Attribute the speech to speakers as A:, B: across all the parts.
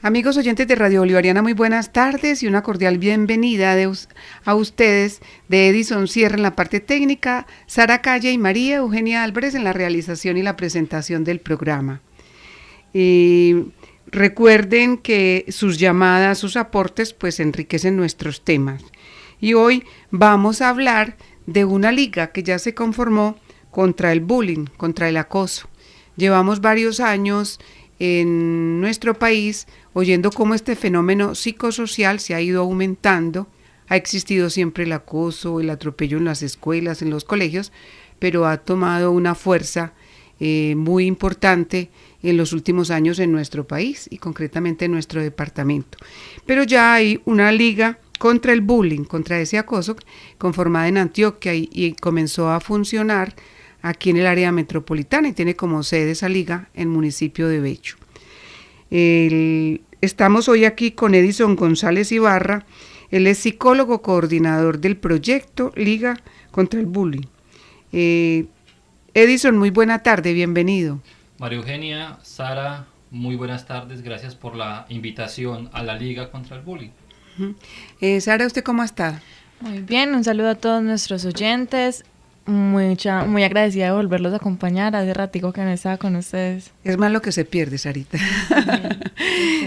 A: Amigos oyentes de Radio Bolivariana, muy buenas tardes y una cordial bienvenida a ustedes de Edison Sierra en la parte técnica, Sara Calle y María Eugenia Álvarez en la realización y la presentación del programa. Recuerden que sus llamadas, sus aportes, pues enriquecen nuestros temas. Y hoy vamos a hablar de una liga que ya se conformó contra el bullying, contra el acoso. Llevamos varios años en nuestro país oyendo cómo este fenómeno psicosocial se ha ido aumentando. Ha existido siempre el acoso, el atropello en las escuelas, en los colegios, pero ha tomado una fuerza muy importante en los últimos años en nuestro país y concretamente en nuestro departamento. Pero ya hay una liga contra el bullying, contra ese acoso, conformada en Antioquia y comenzó a funcionar aquí en el área metropolitana y tiene como sede esa liga en el municipio de Becho. Estamos hoy aquí con Edison González Ibarra. Él es psicólogo coordinador del proyecto Liga contra el Bullying. Edison, muy buena tarde, bienvenido.
B: María Eugenia, Sara, muy buenas tardes, gracias por la invitación a la Liga contra el Bullying.
A: Sara, ¿usted cómo está?
C: Muy bien, un saludo a todos nuestros oyentes. Muy agradecida de volverlos a acompañar. Hace ratico que no estaba con ustedes.
A: Es más lo que se pierde, Sarita.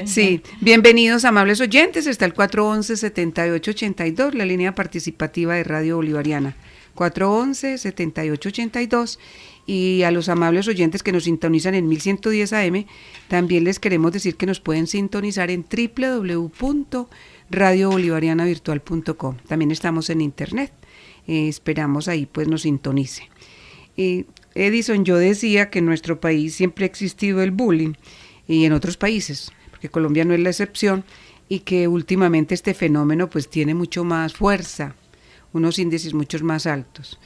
A: Sí, bienvenidos amables oyentes. Está el 411-7882, la línea participativa de Radio Bolivariana. 411-7882. Y a los amables oyentes que nos sintonizan en 1110 AM, también les queremos decir que nos pueden sintonizar en www.radiobolivarianavirtual.com. También estamos en internet. Esperamos ahí pues nos sintonice. Edison, yo decía que en nuestro país siempre ha existido el bullying y en otros países, porque Colombia no es la excepción, y que últimamente este fenómeno pues tiene mucho más fuerza, unos índices mucho más altos.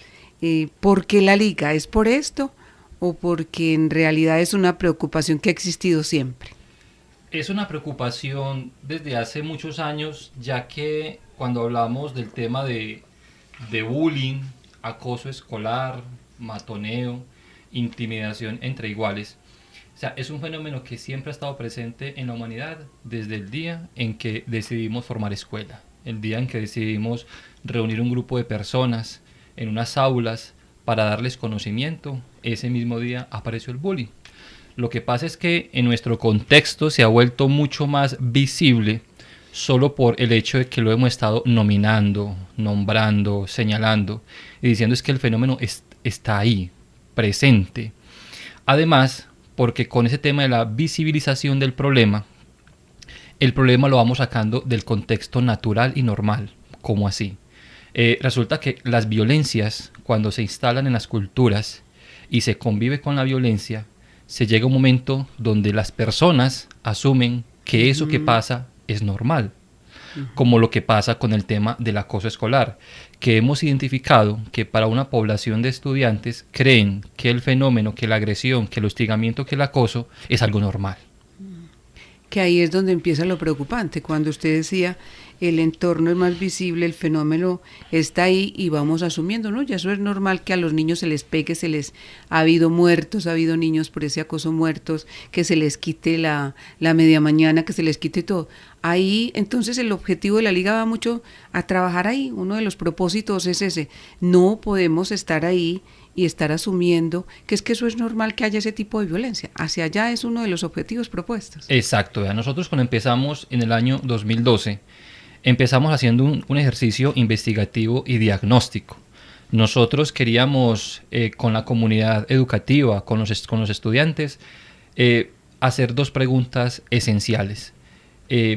A: ¿Por qué la liga? ¿Es por esto o porque en realidad es una preocupación que ha existido siempre?
B: Es una preocupación desde hace muchos años, ya que cuando hablamos del tema de bullying, acoso escolar, matoneo, intimidación entre iguales. O sea, es un fenómeno que siempre ha estado presente en la humanidad desde el día en que decidimos formar escuela, el día en que decidimos reunir un grupo de personas en unas aulas para darles conocimiento. Ese mismo día apareció el bullying. Lo que pasa es que en nuestro contexto se ha vuelto mucho más visible solo por el hecho de que lo hemos estado nominando, nombrando, señalando y diciendo es que el fenómeno está ahí, presente. Además, porque con ese tema de la visibilización del problema, el problema lo vamos sacando del contexto natural y normal. ¿Cómo así? Resulta que las violencias, cuando se instalan en las culturas y se convive con la violencia, se llega a un momento donde las personas asumen que eso que pasa es normal, como lo que pasa con el tema del acoso escolar, que hemos identificado que para una población de estudiantes creen que el fenómeno, que la agresión, que el hostigamiento, que el acoso es algo normal.
A: Que ahí es donde empieza lo preocupante, cuando usted decía el entorno es más visible, el fenómeno está ahí y vamos asumiendo, ¿no? Ya eso es normal que a los niños se les pegue, ha habido muertos, ha habido niños por ese acoso muertos, que se les quite la media mañana, que se les quite todo. Ahí, entonces el objetivo de la liga va mucho a trabajar ahí, uno de los propósitos es ese, no podemos estar ahí y estar asumiendo que eso es normal que haya ese tipo de violencia. Hacia allá es uno de los objetivos propuestos.
B: Exacto, nosotros cuando empezamos en el año 2012, empezamos haciendo un ejercicio investigativo y diagnóstico. Nosotros queríamos, con la comunidad educativa, con los estudiantes, hacer dos preguntas esenciales.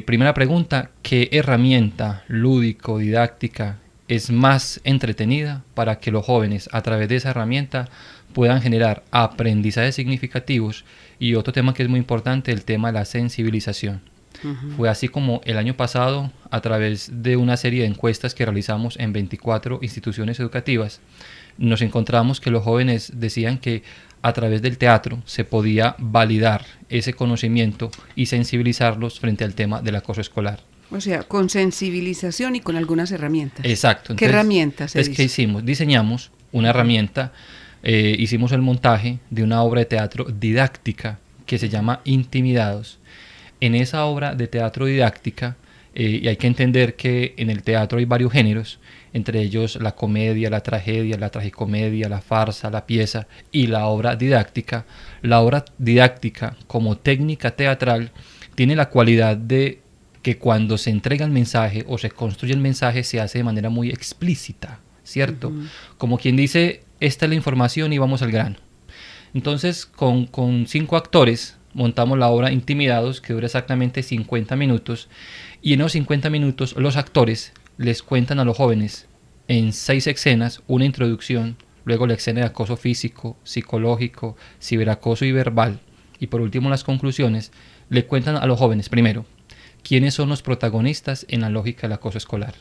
B: Primera pregunta, ¿qué herramienta lúdico-didáctica es más entretenida para que los jóvenes a través de esa herramienta puedan generar aprendizajes significativos? Y otro tema que es muy importante, el tema de la sensibilización. Fue así como el año pasado, a través de una serie de encuestas que realizamos en 24 instituciones educativas, nos encontramos que los jóvenes decían que a través del teatro se podía validar ese conocimiento y sensibilizarlos frente al tema del acoso escolar.
A: O sea, con sensibilización y con algunas herramientas.
B: Exacto.
A: Entonces, ¿qué herramientas?
B: ¿Qué hicimos? Diseñamos una herramienta, hicimos el montaje de una obra de teatro didáctica que se llama Intimidados. En esa obra de teatro didáctica, y hay que entender que en el teatro hay varios géneros, entre ellos la comedia, la tragedia, la tragicomedia, la farsa, la pieza y la obra didáctica. La obra didáctica como técnica teatral tiene la cualidad de que cuando se entrega el mensaje o se construye el mensaje se hace de manera muy explícita, ¿cierto? Como quien dice, esta es la información y vamos al grano. Entonces, con 5 actores montamos la obra Intimidados, que dura exactamente 50 minutos, y en esos 50 minutos los actores les cuentan a los jóvenes en 6 escenas una introducción, luego la escena de acoso físico, psicológico, ciberacoso y verbal, y por último las conclusiones, le cuentan a los jóvenes primero quiénes son los protagonistas en la lógica del acoso escolar.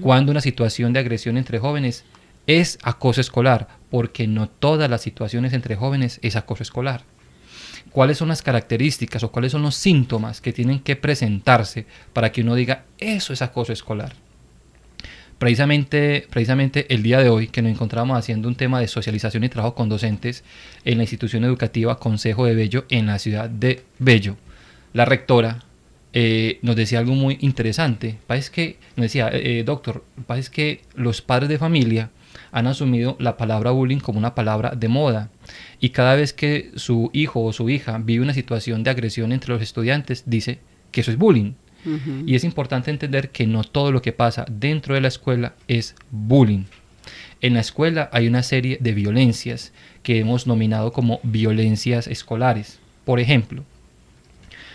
B: Cuando una situación de agresión entre jóvenes es acoso escolar, porque no todas las situaciones entre jóvenes es acoso escolar. ¿Cuáles son las características o cuáles son los síntomas que tienen que presentarse para que uno diga eso es acoso escolar? Precisamente el día de hoy que nos encontramos haciendo un tema de socialización y trabajo con docentes en la institución educativa Consejo de Bello en la ciudad de Bello, la rectora nos decía algo muy interesante. Parece que nos decía, doctor, parece que los padres de familia han asumido la palabra bullying como una palabra de moda, y cada vez que su hijo o su hija vive una situación de agresión entre los estudiantes, dice que eso es bullying. Y es importante entender que no todo lo que pasa dentro de la escuela es bullying. En la escuela hay una serie de violencias que hemos nominado como violencias escolares. Por ejemplo,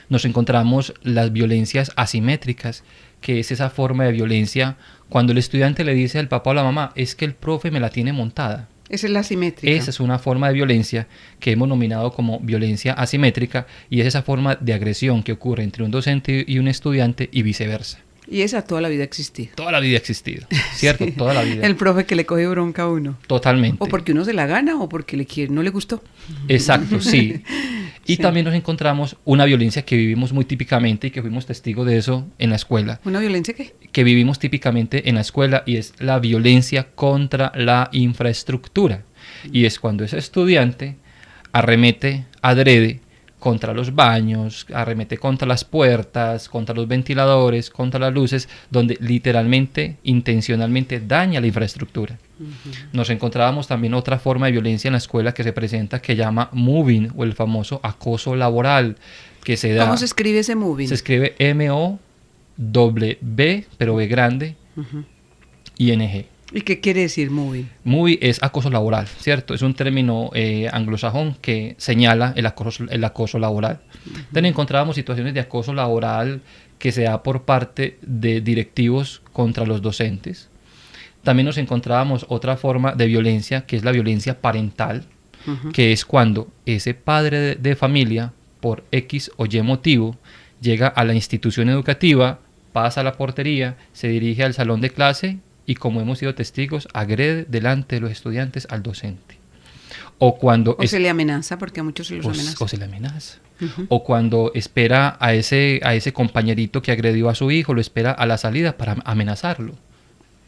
B: nos encontramos las violencias asimétricas, que es esa forma de violencia cuando el estudiante le dice al papá o la mamá, es que el profe me la tiene montada.
A: Esa es la asimétrica.
B: Esa es una forma de violencia que hemos nominado como violencia asimétrica, y es esa forma de agresión que ocurre entre un docente y un estudiante y viceversa.
A: Y esa toda la vida ha existido.
B: Toda la vida ha existido, ¿cierto?
A: Sí.
B: Toda la vida.
A: El profe que le coge bronca a uno.
B: Totalmente.
A: O porque uno se la gana o porque no le gustó.
B: Exacto, sí. Y
A: Sí.
B: también nos encontramos una violencia que vivimos muy típicamente y que fuimos testigos de eso en la escuela.
A: ¿Una violencia qué?
B: Que vivimos típicamente en la escuela, y es la violencia contra la infraestructura. Y es cuando ese estudiante arremete adrede contra los baños, arremete contra las puertas, contra los ventiladores, contra las luces, donde literalmente, intencionalmente daña la infraestructura. Nos encontrábamos también otra forma de violencia en la escuela que se presenta, que llama mobbing, o el famoso acoso laboral, que se da...
A: ¿Cómo se escribe ese mobbing?
B: Se escribe M-O-B, pero B grande, I-N-G.
A: ¿Y qué quiere decir mobbing?
B: Mobbing es acoso laboral, ¿cierto? Es un término anglosajón que señala el acoso laboral. Entonces encontrábamos situaciones de acoso laboral que se da por parte de directivos contra los docentes. También nos encontrábamos otra forma de violencia, que es la violencia parental, que es cuando ese padre de familia, por X o Y motivo, llega a la institución educativa, pasa a la portería, se dirige al salón de clase y, como hemos sido testigos, agrede delante de los estudiantes al docente. O cuando
A: se le amenaza, porque a muchos se los amenaza.
B: O se le amenaza. O cuando espera a ese compañerito que agredió a su hijo, lo espera a la salida para amenazarlo.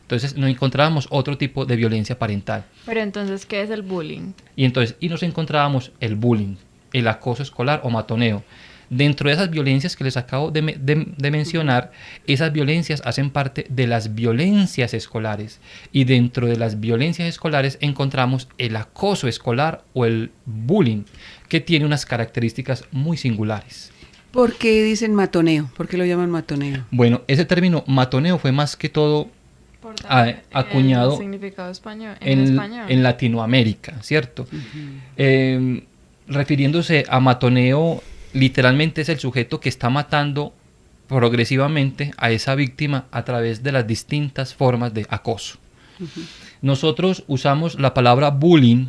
B: Entonces nos encontrábamos otro tipo de violencia parental.
C: Pero entonces, ¿qué es el bullying?
B: Y nos encontrábamos el bullying, el acoso escolar o matoneo. Dentro de esas violencias que les acabo de mencionar, esas violencias hacen parte de las violencias escolares. Y dentro de las violencias escolares encontramos el acoso escolar o el bullying, que tiene unas características muy singulares.
A: ¿Por qué dicen matoneo? ¿Por qué lo llaman matoneo?
B: Bueno, ese término matoneo fue más que todo acuñado
C: significado español, español.
B: En Latinoamérica, ¿cierto? Refiriéndose a matoneo, literalmente es el sujeto que está matando progresivamente a esa víctima a través de las distintas formas de acoso. Nosotros usamos la palabra bullying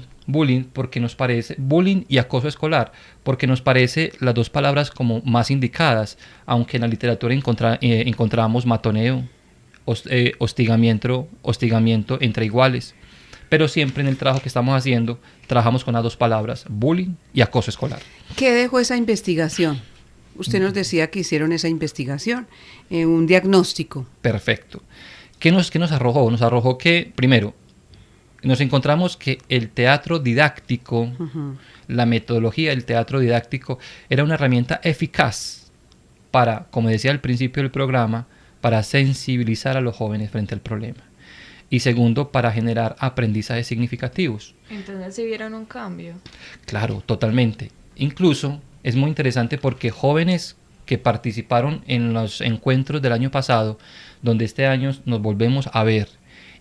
B: porque nos parece, bullying y acoso escolar, porque nos parece las dos palabras como más indicadas, aunque en la literatura encontramos matoneo, hostigamiento entre iguales. Pero siempre en el trabajo que estamos haciendo, trabajamos con las dos palabras, bullying y acoso escolar.
A: ¿Qué dejó esa investigación? Usted nos decía que hicieron esa investigación, un diagnóstico.
B: Perfecto. ¿Qué nos arrojó? Nos arrojó que, primero, nos encontramos que el teatro didáctico, la metodología del teatro didáctico, era una herramienta eficaz para, como decía al principio del programa, para sensibilizar a los jóvenes frente al problema. Y segundo, para generar aprendizajes significativos.
C: Entonces, ¿sí vieron un cambio?
B: Claro, totalmente. Incluso es muy interesante porque jóvenes que participaron en los encuentros del año pasado, donde este año nos volvemos a ver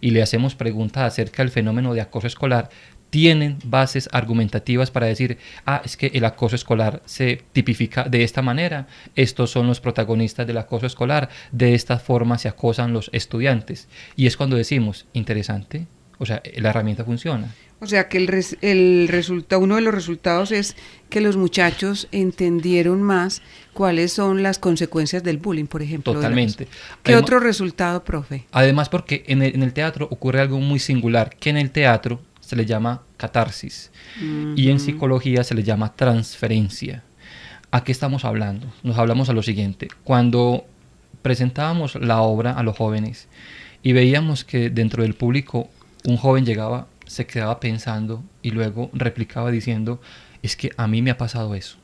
B: y le hacemos preguntas acerca del fenómeno de acoso escolar, tienen bases argumentativas para decir, es que el acoso escolar se tipifica de esta manera, estos son los protagonistas del acoso escolar, de esta forma se acosan los estudiantes. Y es cuando decimos, interesante, o sea, la herramienta funciona.
A: O sea que uno de los resultados es que los muchachos entendieron más cuáles son las consecuencias del bullying, por ejemplo.
B: Totalmente.
A: ¿Qué otro resultado, profe?
B: Además, porque en el teatro ocurre algo muy singular, que en el teatro se le llama catarsis y en psicología se le llama transferencia. ¿A qué estamos hablando? Nos hablamos a lo siguiente. Cuando presentábamos la obra a los jóvenes y veíamos que dentro del público un joven llegaba, se quedaba pensando y luego replicaba diciendo, es que a mí me ha pasado eso.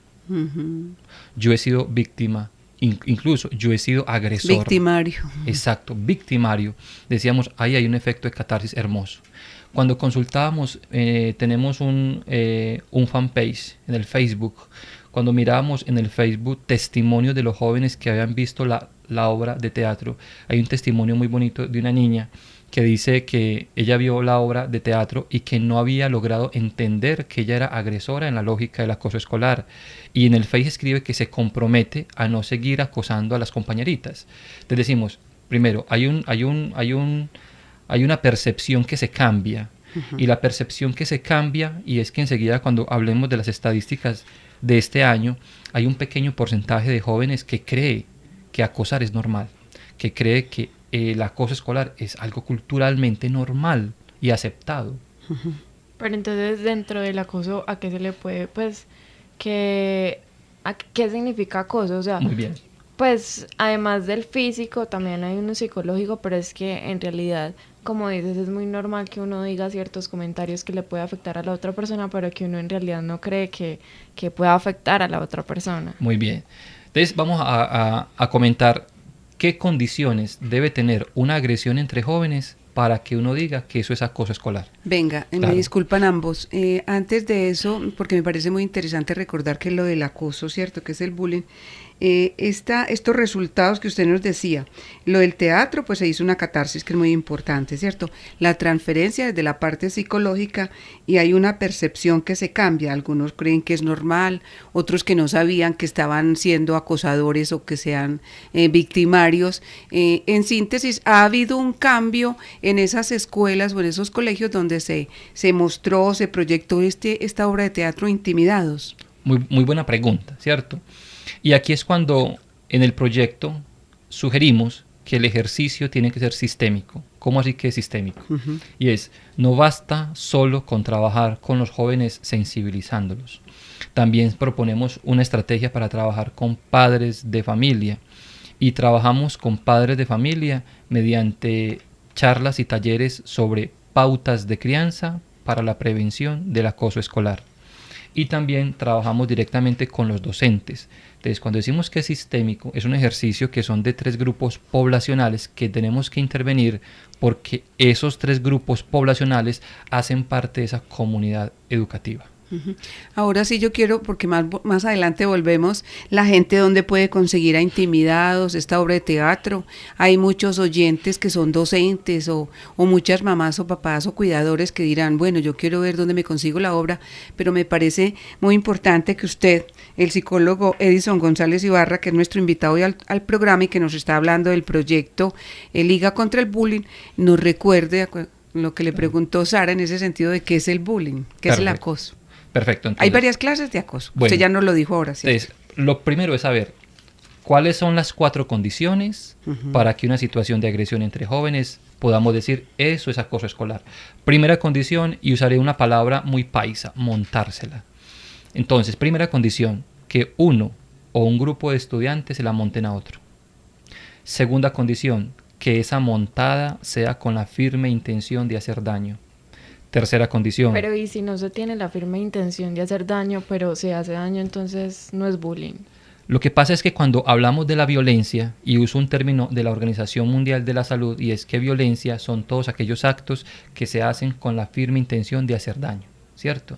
B: Yo he sido víctima, incluso yo he sido agresor.
A: Victimario.
B: Exacto, victimario. Decíamos, ahí hay un efecto de catarsis hermoso. Cuando consultábamos, tenemos un fanpage en el Facebook. Cuando mirábamos en el Facebook testimonios de los jóvenes que habían visto la obra de teatro, hay un testimonio muy bonito de una niña que dice que ella vio la obra de teatro y que no había logrado entender que ella era agresora en la lógica del acoso escolar. Y en el Face escribe que se compromete a no seguir acosando a las compañeritas. Entonces decimos, primero, hay una percepción que se cambia. Y la percepción que se cambia, y es que enseguida cuando hablemos de las estadísticas de este año, hay un pequeño porcentaje de jóvenes que cree que acosar es normal, que cree que el acoso escolar es algo culturalmente normal y aceptado.
C: Pero entonces, dentro del acoso, ¿a qué se le puede, qué significa acoso? O sea,
B: muy bien.
C: Pues, además del físico, también hay uno psicológico, pero es que en realidad, como dices, es muy normal que uno diga ciertos comentarios que le puede afectar a la otra persona, pero que uno en realidad no cree que pueda afectar a la otra persona.
B: Muy bien. Entonces, vamos a comentar qué condiciones debe tener una agresión entre jóvenes para que uno diga que eso es acoso escolar.
A: Venga, claro. Me disculpan ambos. Antes de eso, porque me parece muy interesante recordar que lo del acoso, ¿cierto? Que es el bullying. Estos resultados que usted nos decía, lo del teatro, pues se hizo una catarsis que es muy importante, ¿cierto? La transferencia desde la parte psicológica y hay una percepción que se cambia. Algunos creen que es normal, otros que no sabían que estaban siendo acosadores o que sean victimarios. En síntesis, ha habido un cambio en esas escuelas o en esos colegios donde se mostró, se proyectó esta obra de teatro Intimidados.
B: Muy buena pregunta, ¿cierto? Y aquí es cuando en el proyecto sugerimos que el ejercicio tiene que ser sistémico. ¿Cómo así que es sistémico? Y no basta solo con trabajar con los jóvenes sensibilizándolos. También proponemos una estrategia para trabajar con padres de familia. Y trabajamos con padres de familia mediante charlas y talleres sobre pautas de crianza para la prevención del acoso escolar. Y también trabajamos directamente con los docentes. Entonces, cuando decimos que es sistémico, es un ejercicio que son de 3 grupos poblacionales que tenemos que intervenir porque esos 3 grupos poblacionales hacen parte de esa comunidad educativa.
A: Ahora sí yo quiero, porque más adelante volvemos, la gente donde puede conseguir a Intimidados, esta obra de teatro. Hay muchos oyentes que son docentes o muchas mamás o papás o cuidadores que dirán, bueno, yo quiero ver dónde me consigo la obra, pero me parece muy importante que usted, el psicólogo Edison González Ibarra, que es nuestro invitado hoy al programa y que nos está hablando del proyecto Liga contra el Bullying, nos recuerde lo que le preguntó Sara en ese sentido de qué es el bullying, qué es el acoso.
B: Perfecto. Entonces,
A: hay varias clases de acoso. Bueno, usted ya nos lo dijo ahora. ¿Sí?
B: Entonces, lo primero es saber cuáles son las 4 condiciones para que una situación de agresión entre jóvenes podamos decir eso es acoso escolar. Primera condición, y usaré una palabra muy paisa, montársela. Entonces, primera condición, que uno o un grupo de estudiantes se la monten a otro. Segunda condición, que esa montada sea con la firme intención de hacer daño. Tercera condición.
C: Pero ¿y si no se tiene la firme intención de hacer daño, pero se hace daño, entonces no es bullying?
B: Lo que pasa es que cuando hablamos de la violencia, y uso un término de la Organización Mundial de la Salud, y es que violencia son todos aquellos actos que se hacen con la firme intención de hacer daño, ¿cierto?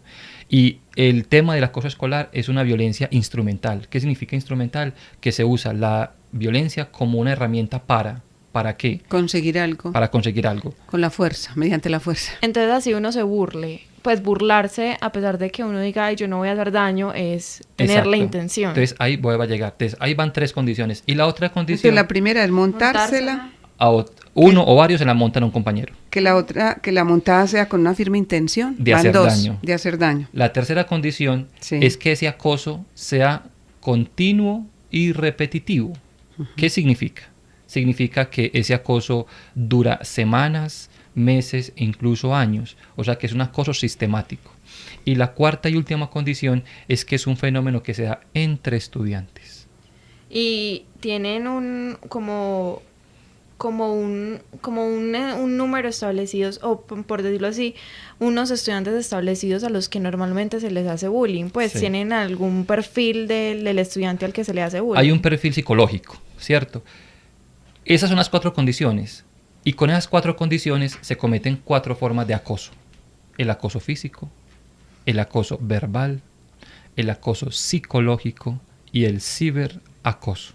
B: Y el tema del acoso escolar es una violencia instrumental. ¿Qué significa instrumental? Que se usa la violencia como una herramienta ¿para qué?
A: Conseguir algo.
B: Para conseguir algo.
A: Con la fuerza, mediante la fuerza.
C: Entonces así uno se burle. Pues burlarse, a pesar de que uno diga, ay, yo no voy a hacer daño, es tener
B: Exacto.
C: la intención.
B: Entonces ahí voy a llegar. Entonces ahí van 3 condiciones. Y la otra condición,
A: Entonces, la primera es montársela,
B: uno o varios se la montan a un compañero.
A: que la otra, que la montada sea con una firme intención.
B: De
A: Van
B: hacer
A: 2,
B: daño.
A: de hacer daño.
B: La tercera condición
A: Sí.
B: es que ese acoso sea continuo y repetitivo. ¿Qué significa? Significa que ese acoso dura semanas, meses, incluso años. O sea que es un acoso sistemático. Y la cuarta y última condición es que es un fenómeno que se da entre estudiantes.
C: Y tienen un número establecidos, o por decirlo así, unos estudiantes establecidos a los que normalmente se les hace bullying, pues
B: Sí.
C: tienen algún perfil del estudiante al que se le hace bullying.
B: Hay un perfil psicológico, ¿cierto? Esas son las 4 condiciones. Y con esas 4 condiciones se cometen 4 formas de acoso. El acoso físico, el acoso verbal, el acoso psicológico y el ciberacoso.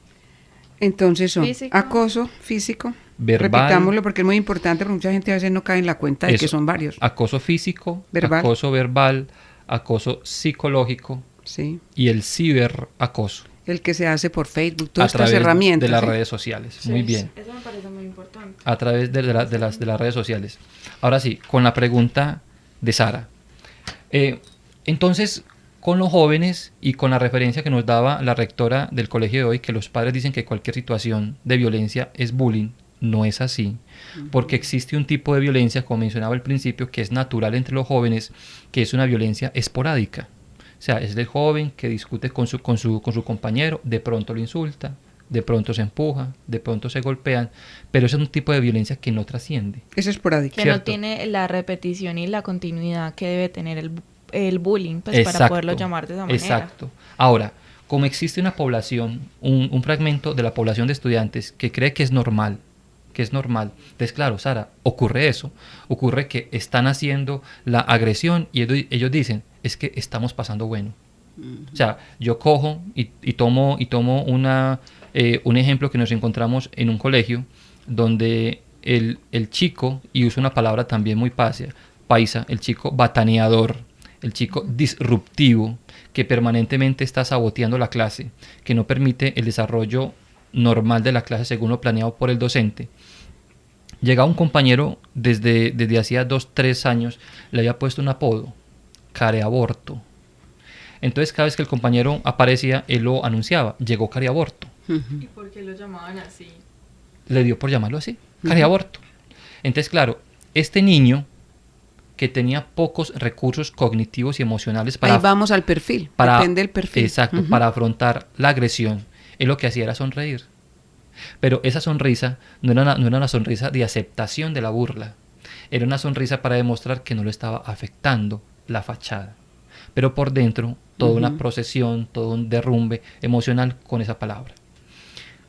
A: Entonces son
C: Físico.
A: acoso físico.
B: Verbal.
A: Repitámoslo porque es muy importante, porque mucha gente a veces no cae en la cuenta de
B: Eso,
A: que son varios.
B: Acoso físico,
A: Verbal.
B: acoso verbal, acoso psicológico
A: Sí.
B: y el ciberacoso.
A: El que se hace por Facebook,
B: A
A: todas estas
B: través
A: herramientas.
B: de las
A: ¿sí?
B: redes sociales.
C: Sí,
B: Muy bien.
C: Eso me parece muy importante.
B: A través de las redes sociales. Ahora sí, con la pregunta de Sara. Entonces, con los jóvenes y con la referencia que nos daba la rectora del colegio de hoy, que los padres dicen que cualquier situación de violencia es bullying, no es así. Porque existe un tipo de violencia, como mencionaba al principio, que es natural entre los jóvenes, que es una violencia esporádica. O sea, es el joven que discute con su compañero, de pronto lo insulta, de pronto se empuja, de pronto se golpean, pero ese es un tipo de violencia que no trasciende.
A: Es esporádico.
C: Que no
B: Cierto.
C: tiene la repetición y la continuidad que debe tener el bullying, pues para
B: Exacto,
C: poderlo llamar de esa manera.
B: Exacto. Ahora, como existe una población, un fragmento de la población de estudiantes que cree que es normal, entonces claro, Sara, ocurre eso, ocurre que están haciendo la agresión y ellos dicen, es que estamos pasando bueno. O sea, yo cojo y tomo un ejemplo que nos encontramos en un colegio donde el chico, y uso una palabra también muy paisa, el chico bataneador, el chico disruptivo, que permanentemente está saboteando la clase, que no permite el desarrollo normal de la clase según lo planeado por el docente. Llegaba un compañero desde hacía 2-3 años, le había puesto un apodo, careaborto. Entonces cada vez que el compañero aparecía, él lo anunciaba, llegó careaborto.
C: ¿Y por qué lo llamaban así?
B: Le dio por llamarlo así, careaborto. Entonces claro, este niño que tenía pocos recursos cognitivos y emocionales
A: Ahí vamos al perfil, depende del perfil.
B: Exacto, para afrontar la agresión, él lo que hacía era sonreír. Pero esa sonrisa no era una sonrisa de aceptación de la burla, era una sonrisa para demostrar que no lo estaba afectando la fachada. Pero por dentro, toda una procesión, todo un derrumbe emocional con esa palabra.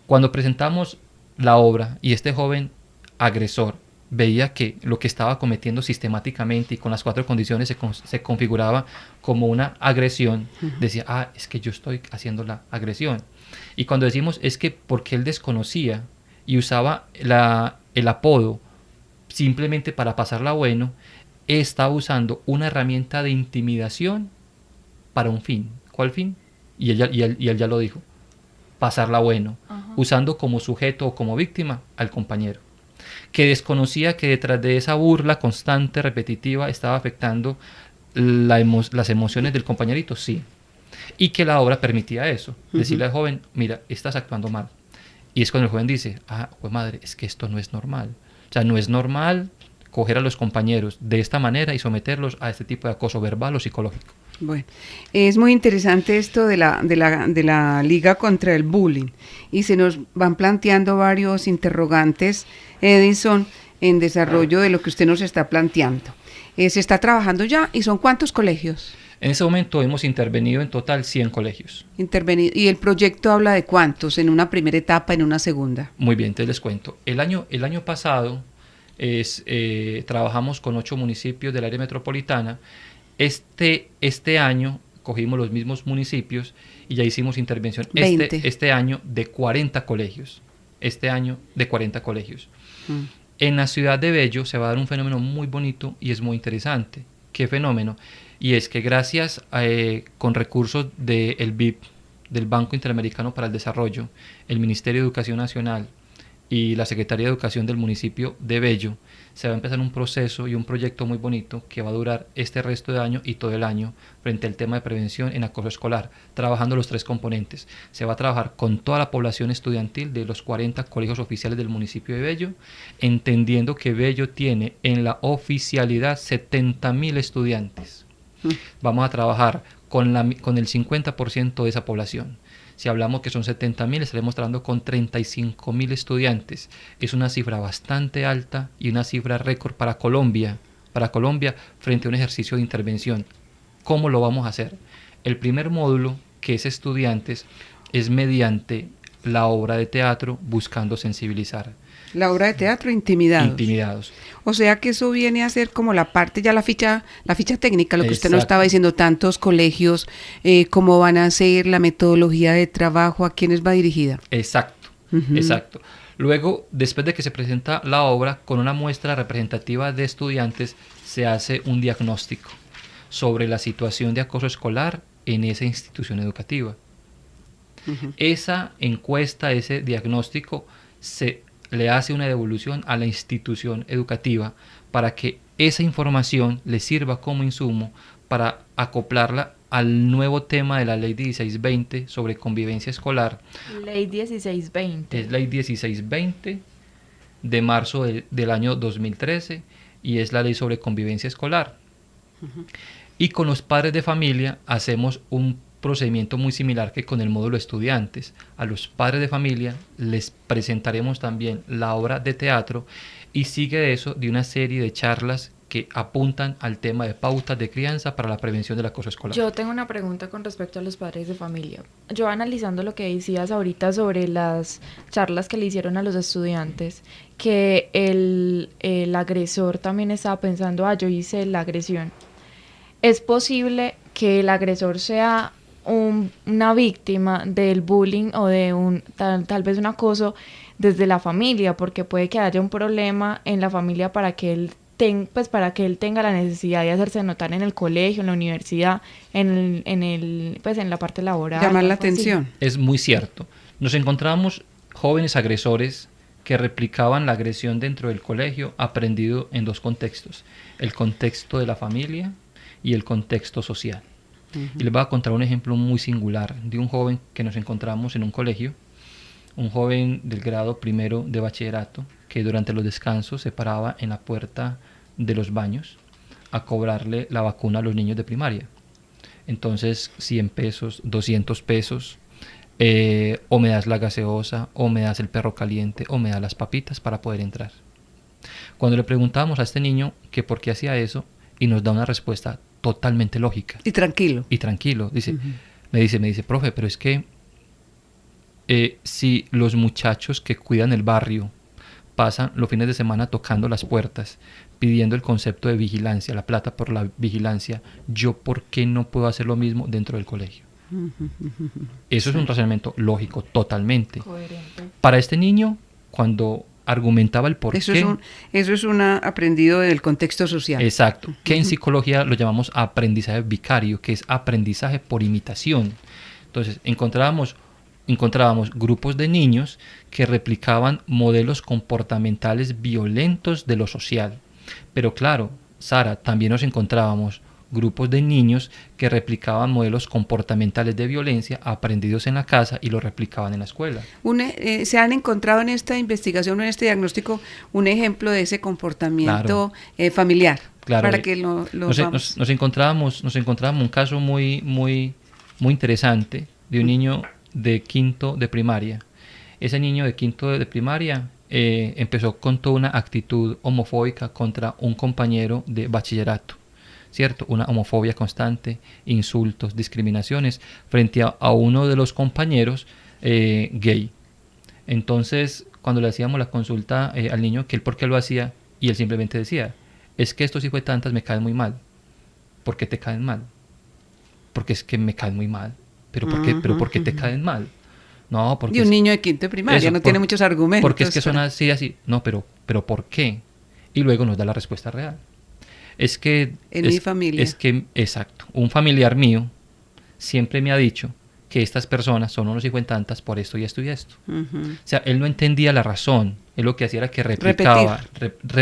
B: Cuando presentamos la obra y este joven agresor veía que lo que estaba cometiendo sistemáticamente y con las 4 condiciones se configuraba como una agresión, decía, es que yo estoy haciendo la agresión. Y cuando decimos es que porque él desconocía y usaba el apodo simplemente para pasarla bueno, estaba usando una herramienta de intimidación para un fin. ¿Cuál fin? Y él ya lo dijo, pasarla bueno, usando como sujeto o como víctima al compañero, que desconocía que detrás de esa burla constante, repetitiva, estaba afectando las emociones del compañerito, sí, y que la obra permitía eso, decirle al joven, mira, estás actuando mal. Y es cuando el joven dice, pues madre, es que esto no es normal. O sea, no es normal coger a los compañeros de esta manera y someterlos a este tipo de acoso verbal o psicológico.
A: Bueno, es muy interesante esto de la Liga contra el Bullying y se nos van planteando varios interrogantes, Edison, en desarrollo de lo que usted nos está planteando. Se está trabajando ya, ¿y son cuántos colegios?
B: En ese momento hemos intervenido en total 100 colegios.
A: Intervenido. ¿Y el proyecto habla de cuántos? ¿En una primera etapa, en una segunda?
B: Muy bien, te les cuento. El año pasado trabajamos con 8 municipios del área metropolitana. Este año cogimos los mismos municipios y ya hicimos intervención
A: 20.
B: Este año de 40 colegios. Este año de 40 colegios. En la ciudad de Bello se va a dar un fenómeno muy bonito y es muy interesante. ¿Qué fenómeno? Y es que gracias con recursos del BIP, del Banco Interamericano para el Desarrollo, el Ministerio de Educación Nacional y la Secretaría de Educación del municipio de Bello, se va a empezar un proceso y un proyecto muy bonito que va a durar este resto de año y todo el año frente al tema de prevención en acoso escolar, trabajando los 3 componentes. Se va a trabajar con toda la población estudiantil de los 40 colegios oficiales del municipio de Bello, entendiendo que Bello tiene en la oficialidad 70.000 estudiantes. Vamos a trabajar con el 50% de esa población. Si hablamos que son 70.000, estaremos trabajando con 35.000 estudiantes. Es una cifra bastante alta y una cifra récord para Colombia frente a un ejercicio de intervención. ¿Cómo lo vamos a hacer? El primer módulo, que es estudiantes, es mediante la obra de teatro buscando sensibilizar.
A: La obra de teatro, Intimidados.
B: Intimidados.
A: O sea que eso viene a ser como la parte, ya la ficha técnica, lo que usted nos estaba diciendo, tantos colegios, cómo van a ser, la metodología de trabajo, a quiénes va dirigida.
B: Exacto, exacto. Luego, después de que se presenta la obra, con una muestra representativa de estudiantes, se hace un diagnóstico sobre la situación de acoso escolar en esa institución educativa. Esa encuesta, ese diagnóstico, se le hace una devolución a la institución educativa para que esa información le sirva como insumo para acoplarla al nuevo tema de la Ley 1620 sobre convivencia escolar.
C: Ley 1620.
B: Es Ley 1620 de marzo del año 2013 y es la Ley sobre convivencia escolar. Y con los padres de familia hacemos un procedimiento muy similar que con el módulo de estudiantes. A los padres de familia les presentaremos también la obra de teatro y sigue de eso de una serie de charlas que apuntan al tema de pautas de crianza para la prevención del acoso escolar.
C: Yo tengo una pregunta con respecto a los padres de familia. Yo analizando lo que decías ahorita sobre las charlas que le hicieron a los estudiantes, que el agresor también estaba pensando, yo hice la agresión. ¿Es posible que el agresor sea una víctima del bullying o de tal vez un acoso desde la familia? Porque puede que haya un problema en la familia para que él tenga la necesidad de hacerse notar en el colegio, en la universidad, en la parte laboral.
A: Llamar la atención.
B: Es muy cierto. Nos encontramos jóvenes agresores que replicaban la agresión dentro del colegio, aprendido en 2 contextos: el contexto de la familia y el contexto social. Y les voy a contar un ejemplo muy singular de un joven que nos encontramos en un colegio, un joven del grado primero de bachillerato, que durante los descansos se paraba en la puerta de los baños a cobrarle la vacuna a los niños de primaria. Entonces, 100 pesos, 200 pesos, o me das la gaseosa, o me das el perro caliente, o me das las papitas para poder entrar. Cuando le preguntamos a este niño que por qué hacía eso, y nos da una respuesta totalmente lógica.
A: Y tranquilo.
B: Dice, me dice, profe, pero es que si los muchachos que cuidan el barrio pasan los fines de semana tocando las puertas, pidiendo el concepto de vigilancia, la plata por la vigilancia, ¿yo por qué no puedo hacer lo mismo dentro del colegio? Eso es un razonamiento lógico totalmente.
C: Coherente.
B: Para este niño, cuando argumentaba el por qué.
A: Eso es un aprendido del contexto social.
B: Exacto, que en psicología lo llamamos aprendizaje vicario, que es aprendizaje por imitación. Entonces, encontrábamos grupos de niños que replicaban modelos comportamentales violentos de lo social. Pero claro, Sara, también nos encontrábamos grupos de niños que replicaban modelos comportamentales de violencia aprendidos en la casa y los replicaban en la escuela.
A: ¿Se han encontrado en esta investigación, en este diagnóstico, un ejemplo de ese comportamiento familiar?
B: Claro,
A: para que
B: nos encontrábamos un caso muy, muy, muy interesante de un niño de quinto de primaria. Ese niño de quinto de primaria empezó con toda una actitud homofóbica contra un compañero de bachillerato. ¿cierto? Una homofobia constante, insultos, discriminaciones frente a uno de los compañeros gay. Entonces, cuando le hacíamos la consulta al niño, que él por qué lo hacía, y él simplemente decía, es que estos hijos de tantas me caen muy mal. ¿Por qué te caen mal? Porque es que me caen muy mal. ¿Pero por qué, ¿por qué te caen mal? No, porque...
A: Y un niño de quinto de primaria no tiene muchos argumentos.
B: Porque es que son así, así. No, pero ¿por qué? Y luego nos da la respuesta real. Es que...
A: mi familia.
B: Es que, exacto. Un familiar mío siempre me ha dicho que estas personas son unos hijuentantas por esto y esto y esto. O sea, él no entendía la razón. Él lo que hacía era que replicaba.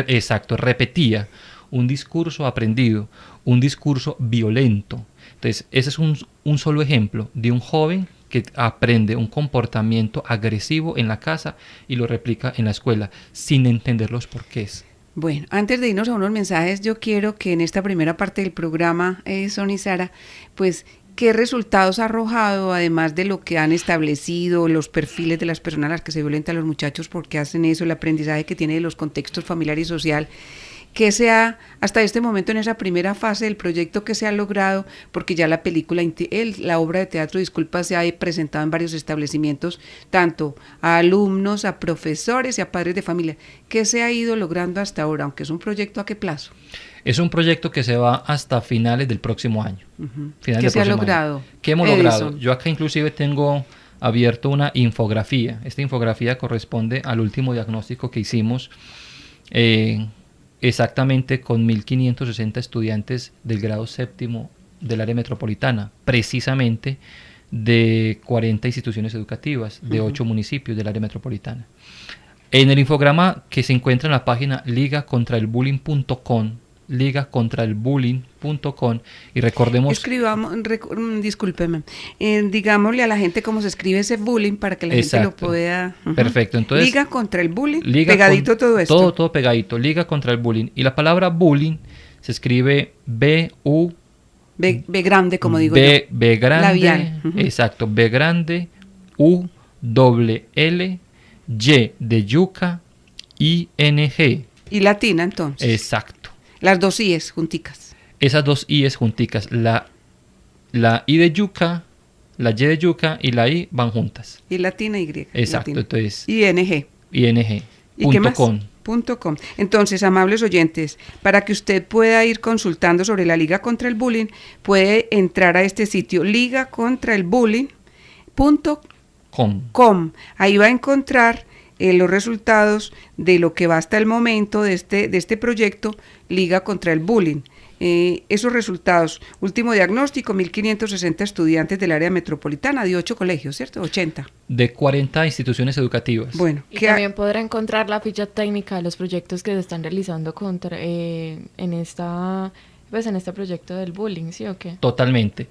B: Exacto, repetía un discurso aprendido, un discurso violento. Entonces, ese es un solo ejemplo de un joven que aprende un comportamiento agresivo en la casa y lo replica en la escuela sin entender los porqués.
A: Bueno, antes de irnos a unos mensajes, yo quiero que en esta primera parte del programa, Son y Sara, pues, ¿qué resultados ha arrojado, además de lo que han establecido, los perfiles de las personas a las que se violentan a los muchachos, porque hacen eso, el aprendizaje que tiene de los contextos familiar y social? ¿Qué se ha, hasta este momento en esa primera fase del proyecto, que se ha logrado? Porque ya la película, la obra de teatro, disculpa, se ha presentado en varios establecimientos, tanto a alumnos, a profesores y a padres de familia. ¿Qué se ha ido logrando hasta ahora? Aunque es un proyecto, ¿a qué plazo?
B: Es un proyecto que se va hasta finales del próximo año.
A: ¿Qué se ha logrado?
B: ¿Qué hemos logrado? Yo acá inclusive tengo abierto una infografía. Esta infografía corresponde al último diagnóstico que hicimos exactamente con 1.560 estudiantes del grado séptimo del área metropolitana, precisamente de 40 instituciones educativas de 8 municipios del área metropolitana. En el infograma que se encuentra en la página ligacontraelbullying.com, ligacontraelbullying.com, y recordemos...
A: Escribamos, discúlpeme, digámosle a la gente cómo se escribe ese bullying para que la gente lo pueda...
B: Perfecto, entonces...
A: Liga contra el bullying, pegadito todo esto.
B: Todo pegadito, Liga contra el bullying. Y la palabra bullying se escribe B-U...
A: B grande, como digo yo.
B: B grande,
A: labial.
B: Exacto, B grande, U-L-L, Y de yuca, I-N-G.
A: Y latina, entonces.
B: Exacto.
A: Las dos I's junticas.
B: Esas dos I's junticas. La I de yuca, la Y de yuca y la I van juntas.
A: Y latina, Y.
B: Exacto,
A: latina.
B: entonces...
A: ING.
B: ING.
A: ¿Y qué más? .com. Entonces, amables oyentes, para que usted pueda ir consultando sobre la Liga contra el Bullying, puede entrar a este sitio, ligacontraelbullying.com. Ahí va a encontrar los resultados de lo que va hasta el momento de este proyecto Liga contra el Bullying. Esos resultados, último diagnóstico, 1.560 estudiantes del área metropolitana de 8 colegios, ¿cierto? 80.
B: De 40 instituciones educativas.
A: Bueno,
C: y también podrá encontrar la ficha técnica de los proyectos que se están realizando en este proyecto del bullying, ¿sí o qué?
B: Totalmente.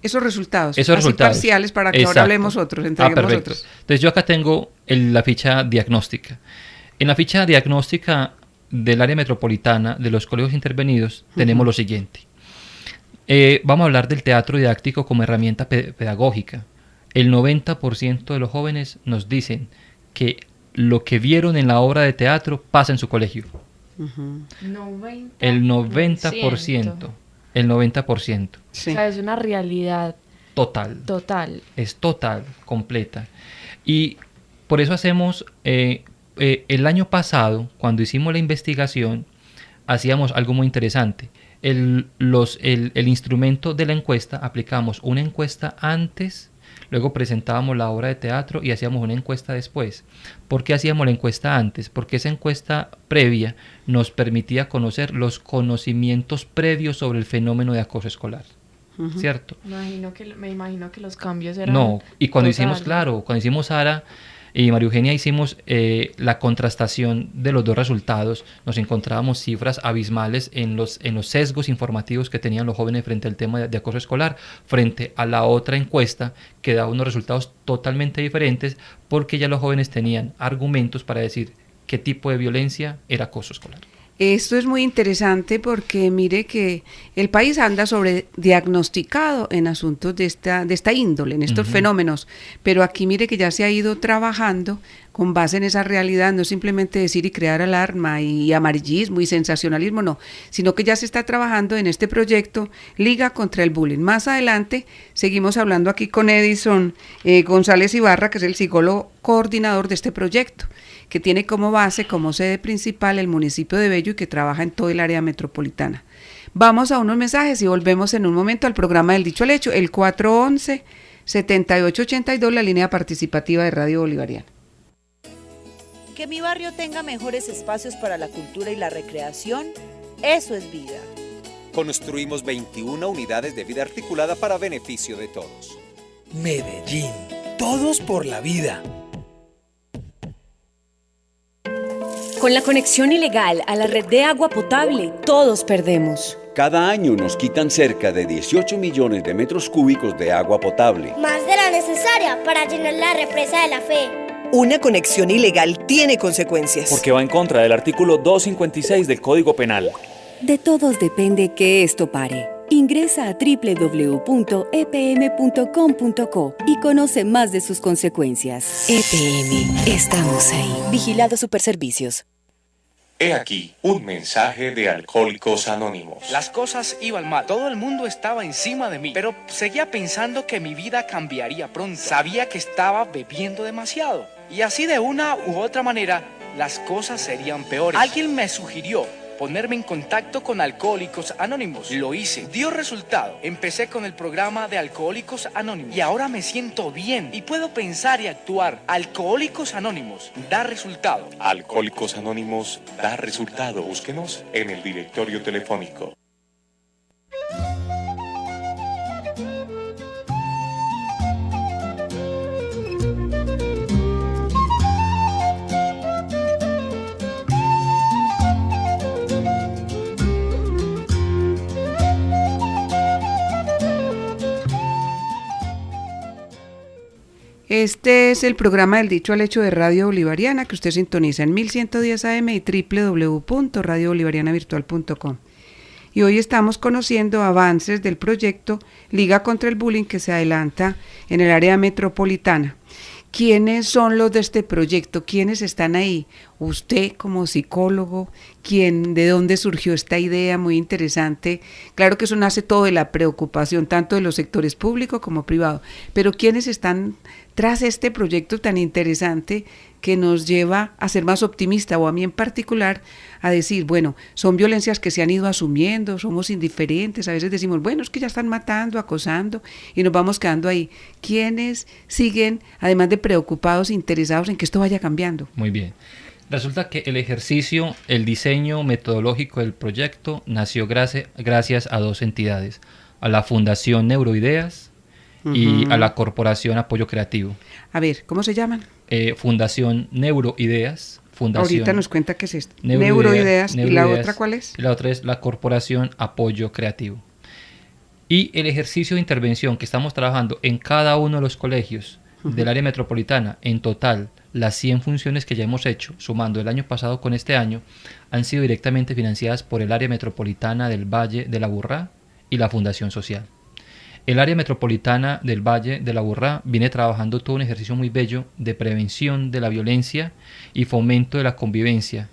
A: Esos resultados. Parciales para que
B: Exacto.
A: ahora hablemos otros, entreguemos
B: perfecto.
A: otros.
B: Entonces yo acá tengo la ficha diagnóstica. En la ficha diagnóstica del área metropolitana, de los colegios intervenidos, tenemos lo siguiente. Vamos a hablar del teatro didáctico como herramienta pedagógica. El 90% de los jóvenes nos dicen que lo que vieron en la obra de teatro pasa en su colegio.
C: 90%.
B: El 90%. El 90%.
A: Sí.
C: O sea, es una realidad
B: total. Es total, completa. Y por eso hacemos... el año pasado, cuando hicimos la investigación, hacíamos algo muy interesante. El instrumento de la encuesta, aplicamos una encuesta antes, luego presentábamos la obra de teatro y hacíamos una encuesta después. ¿Por qué hacíamos la encuesta antes? Porque esa encuesta previa nos permitía conocer los conocimientos previos sobre el fenómeno de acoso escolar. ¿Cierto?
C: Me imagino que los cambios eran...
B: No, y cuando
C: totales.
B: hicimos Sara y María Eugenia hicimos la contrastación de los dos resultados, nos encontrábamos cifras abismales en los sesgos informativos que tenían los jóvenes frente al tema de acoso escolar, frente a la otra encuesta que daba unos resultados totalmente diferentes, porque ya los jóvenes tenían argumentos para decir qué tipo de violencia era acoso escolar.
A: Esto es muy interesante porque mire que el país anda sobrediagnosticado en asuntos de esta índole, en estos fenómenos, pero aquí mire que ya se ha ido trabajando con base en esa realidad, no simplemente decir y crear alarma y amarillismo y sensacionalismo, no, sino que ya se está trabajando en este proyecto Liga contra el Bullying. Más adelante seguimos hablando aquí con Edison González Ibarra, que es el psicólogo coordinador de este proyecto, que tiene como base, como sede principal, el municipio de Bello y que trabaja en todo el área metropolitana. Vamos a unos mensajes y volvemos en un momento al programa del Dicho al Hecho, el 411-7882, la línea participativa de Radio Bolivariana.
D: Que mi barrio tenga mejores espacios para la cultura y la recreación, eso es vida.
E: Construimos 21 unidades de vida articulada para beneficio de todos.
F: Medellín, todos por la vida.
G: Con la conexión ilegal a la red de agua potable, todos perdemos.
H: Cada año nos quitan cerca de 18 millones de metros cúbicos de agua potable.
I: Más de la necesaria para llenar la represa de la Fe.
J: Una conexión ilegal tiene consecuencias.
K: Porque va en contra del artículo 256 del Código Penal.
L: De todos depende que esto pare. Ingresa a www.epm.com.co y conoce más de sus consecuencias.
G: EPM, estamos ahí.
J: Vigilado Superservicios.
M: He aquí un mensaje de Alcohólicos Anónimos.
N: Las cosas iban mal, todo el mundo estaba encima de mí, pero seguía pensando que mi vida cambiaría pronto. Sabía que estaba bebiendo demasiado y así de una u otra manera las cosas serían peores. Alguien me sugirió ponerme en contacto con Alcohólicos Anónimos. Lo hice, dio resultado. Empecé con el programa de Alcohólicos Anónimos y ahora me siento bien y puedo pensar y actuar. Alcohólicos Anónimos da resultado.
M: Alcohólicos Anónimos da resultado. Búsquenos en el directorio telefónico.
A: Este es el programa del Dicho al Hecho de Radio Bolivariana, que usted sintoniza en 1110 AM y www.radiobolivarianavirtual.com. Y hoy estamos conociendo avances del proyecto Liga contra el Bullying que se adelanta en el área metropolitana. ¿Quiénes son los de este proyecto? ¿Quiénes están ahí? Usted como psicólogo, ¿de dónde surgió esta idea muy interesante? Claro que eso nace todo de la preocupación tanto de los sectores públicos como privados, pero ¿quiénes están tras este proyecto tan interesante que nos lleva a ser más optimista, o a mí en particular, a decir, bueno, son violencias que se han ido asumiendo, somos indiferentes, a veces decimos, bueno, es que ya están matando, acosando, y nos vamos quedando ahí. ¿Quiénes siguen, además de preocupados, interesados en que esto vaya cambiando?
B: Muy bien. Resulta que el ejercicio, el diseño metodológico del proyecto nació gracias a dos entidades, a la Fundación Neuroideas y a la Corporación Apoyo Creativo.
A: A ver, ¿cómo se llaman?
B: Fundación Neuroideas.
A: Ahorita nos cuenta qué es esto. Neuroideas. ¿Y la otra cuál es?
B: La otra es la Corporación Apoyo Creativo. Y el ejercicio de intervención que estamos trabajando en cada uno de los colegios del área metropolitana, en total, las 100 funciones que ya hemos hecho, sumando el año pasado con este año, han sido directamente financiadas por el área metropolitana del Valle de la Aburrá y la Fundación Social. El área metropolitana del Valle de la Aburrá viene trabajando todo un ejercicio muy bello de prevención de la violencia y fomento de la convivencia.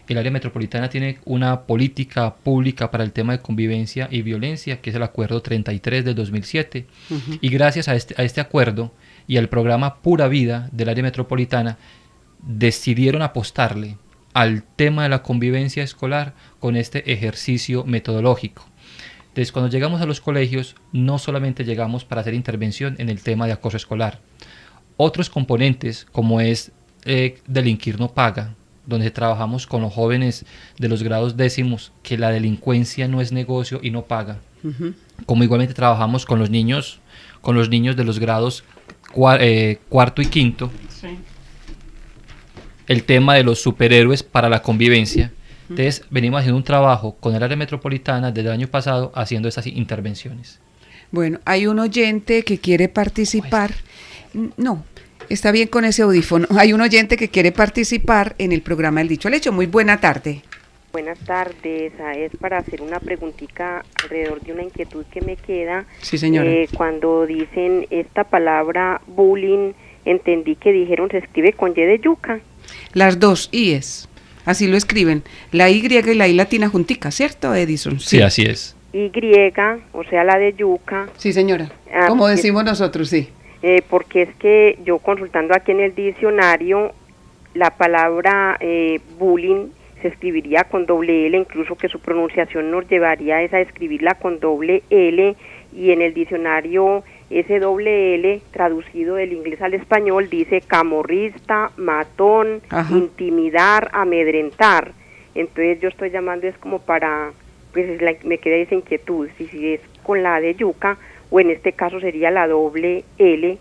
B: El área metropolitana tiene una política pública para el tema de convivencia y violencia, que es el Acuerdo 33 del 2007. Y gracias a este acuerdo y al programa Pura Vida del área metropolitana, decidieron apostarle al tema de la convivencia escolar con este ejercicio metodológico. Entonces, cuando llegamos a los colegios, no solamente llegamos para hacer intervención en el tema de acoso escolar. Otros componentes, como es Delinquir no paga, donde trabajamos con los jóvenes de los grados décimos, que la delincuencia no es negocio y no paga. Como igualmente trabajamos con los niños de los grados cuarto y quinto. Sí. El tema de los superhéroes para la convivencia. Entonces, venimos haciendo un trabajo con el área metropolitana desde el año pasado haciendo esas intervenciones.
A: Bueno, hay un oyente que quiere participar. No, está bien con ese audífono. Hay un oyente que quiere participar en el programa El Dicho al Hecho. Muy buena tarde.
O: Buenas tardes, es para hacer una preguntita alrededor de una inquietud que me queda.
A: Sí, señora.
O: Cuando dicen esta palabra bullying, entendí que dijeron se escribe con Y de yuca.
A: Las dos I's, así lo escriben, la Y y la I latina juntica, ¿cierto, Edison?
B: Sí, así es.
O: Y, o sea, la de yuca.
A: Sí, señora, como decimos nosotros, sí.
O: Porque es que yo consultando aquí en el diccionario, la palabra bullying se escribiría con doble L, incluso que su pronunciación nos llevaría a escribirla con doble L, y en el diccionario ese doble L traducido del inglés al español dice camorrista, matón, intimidar, amedrentar. Entonces yo estoy llamando es como para, pues me queda esa inquietud, si es con la de yuca o en este caso sería la doble L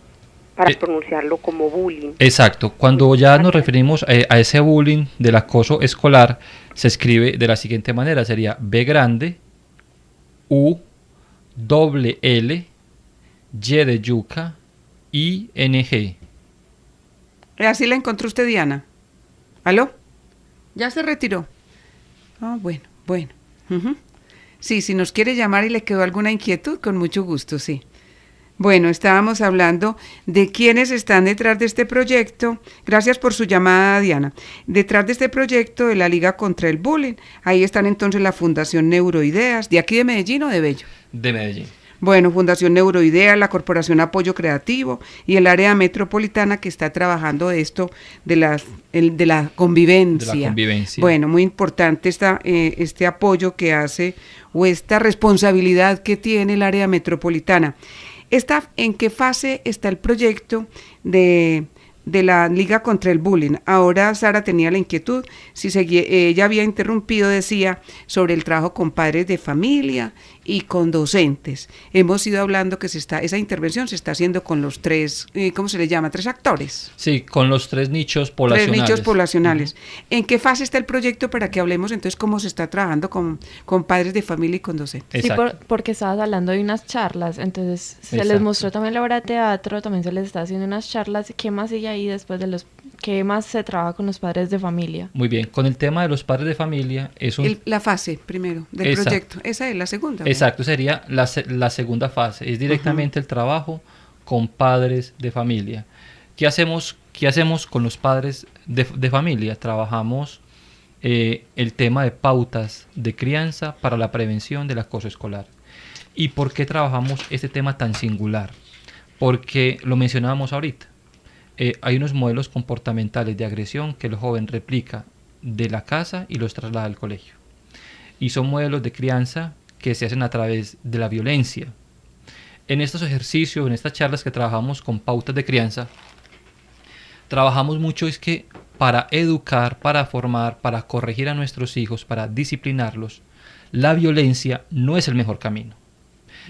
O: para pronunciarlo como bullying.
B: Exacto, cuando ya nos referimos a ese bullying del acoso escolar, se escribe de la siguiente manera, sería B grande, U, doble L, Y de yuca, ING.
A: ¿Así la encontró usted, Diana? ¿Aló? ¿Ya se retiró? Ah, bueno. Sí, si nos quiere llamar y le quedó alguna inquietud, con mucho gusto, sí. Bueno, estábamos hablando de quiénes están detrás de este proyecto. Gracias por su llamada, Diana. Detrás de este proyecto de la Liga contra el Bullying, ahí están entonces la Fundación Neuroideas, ¿de aquí de Medellín o de Bello?
B: De Medellín.
A: Bueno, Fundación Neuroideas, la Corporación Apoyo Creativo y el área metropolitana que está trabajando esto de la convivencia.
B: De la convivencia.
A: Bueno, muy importante este apoyo que hace o esta responsabilidad que tiene el área metropolitana. ¿En qué fase está el proyecto de la Liga contra el Bullying? Ahora Sara tenía la inquietud, ella había interrumpido, decía, sobre el trabajo con padres de familia y con docentes. Hemos ido hablando que esa intervención se está haciendo con los tres, ¿cómo se le llama? ¿Tres actores?
B: Sí, con los tres nichos poblacionales.
A: Tres nichos poblacionales. ¿En qué fase está el proyecto para que hablemos entonces cómo se está trabajando con padres de familia y con docentes?
C: Sí, porque estabas hablando de unas charlas, entonces se les mostró también la obra de teatro, también se les está haciendo unas charlas. ¿Qué más sigue ahí después de qué más se trabaja con los padres de familia?
B: Muy bien, con el tema de los padres de familia es
A: la fase primero del proyecto, esa es la segunda.
B: Exacto, sería la segunda fase, es directamente el trabajo con padres de familia. ¿Qué hacemos con los padres de familia? Trabajamos el tema de pautas de crianza para la prevención del acoso escolar. ¿Y por qué trabajamos este tema tan singular? Porque lo mencionábamos ahorita. Hay unos modelos comportamentales de agresión que el joven replica de la casa y los traslada al colegio. Y son modelos de crianza que se hacen a través de la violencia. En estos ejercicios, en estas charlas que trabajamos con pautas de crianza, trabajamos mucho es que para educar, para formar, para corregir a nuestros hijos, para disciplinarlos, la violencia no es el mejor camino.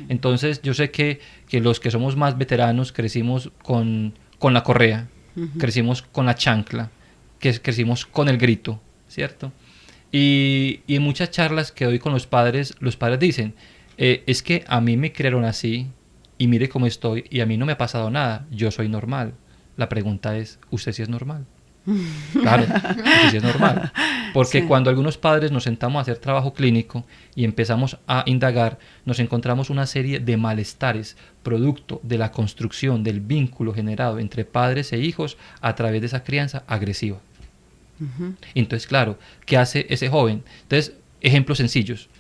B: Entonces yo sé que los que somos más veteranos crecimos con la correa, crecimos con la chancla, crecimos con el grito, ¿cierto? Y en muchas charlas que doy con los padres dicen, es que a mí me criaron así y mire cómo estoy y a mí no me ha pasado nada, yo soy normal. La pregunta es, ¿usted sí es normal? Claro, usted sí es normal. Porque cuando algunos padres nos sentamos a hacer trabajo clínico y empezamos a indagar, nos encontramos una serie de malestares producto de la construcción del vínculo generado entre padres e hijos a través de esa crianza agresiva. Entonces, claro, ¿qué hace ese joven? Entonces, ejemplos sencillos.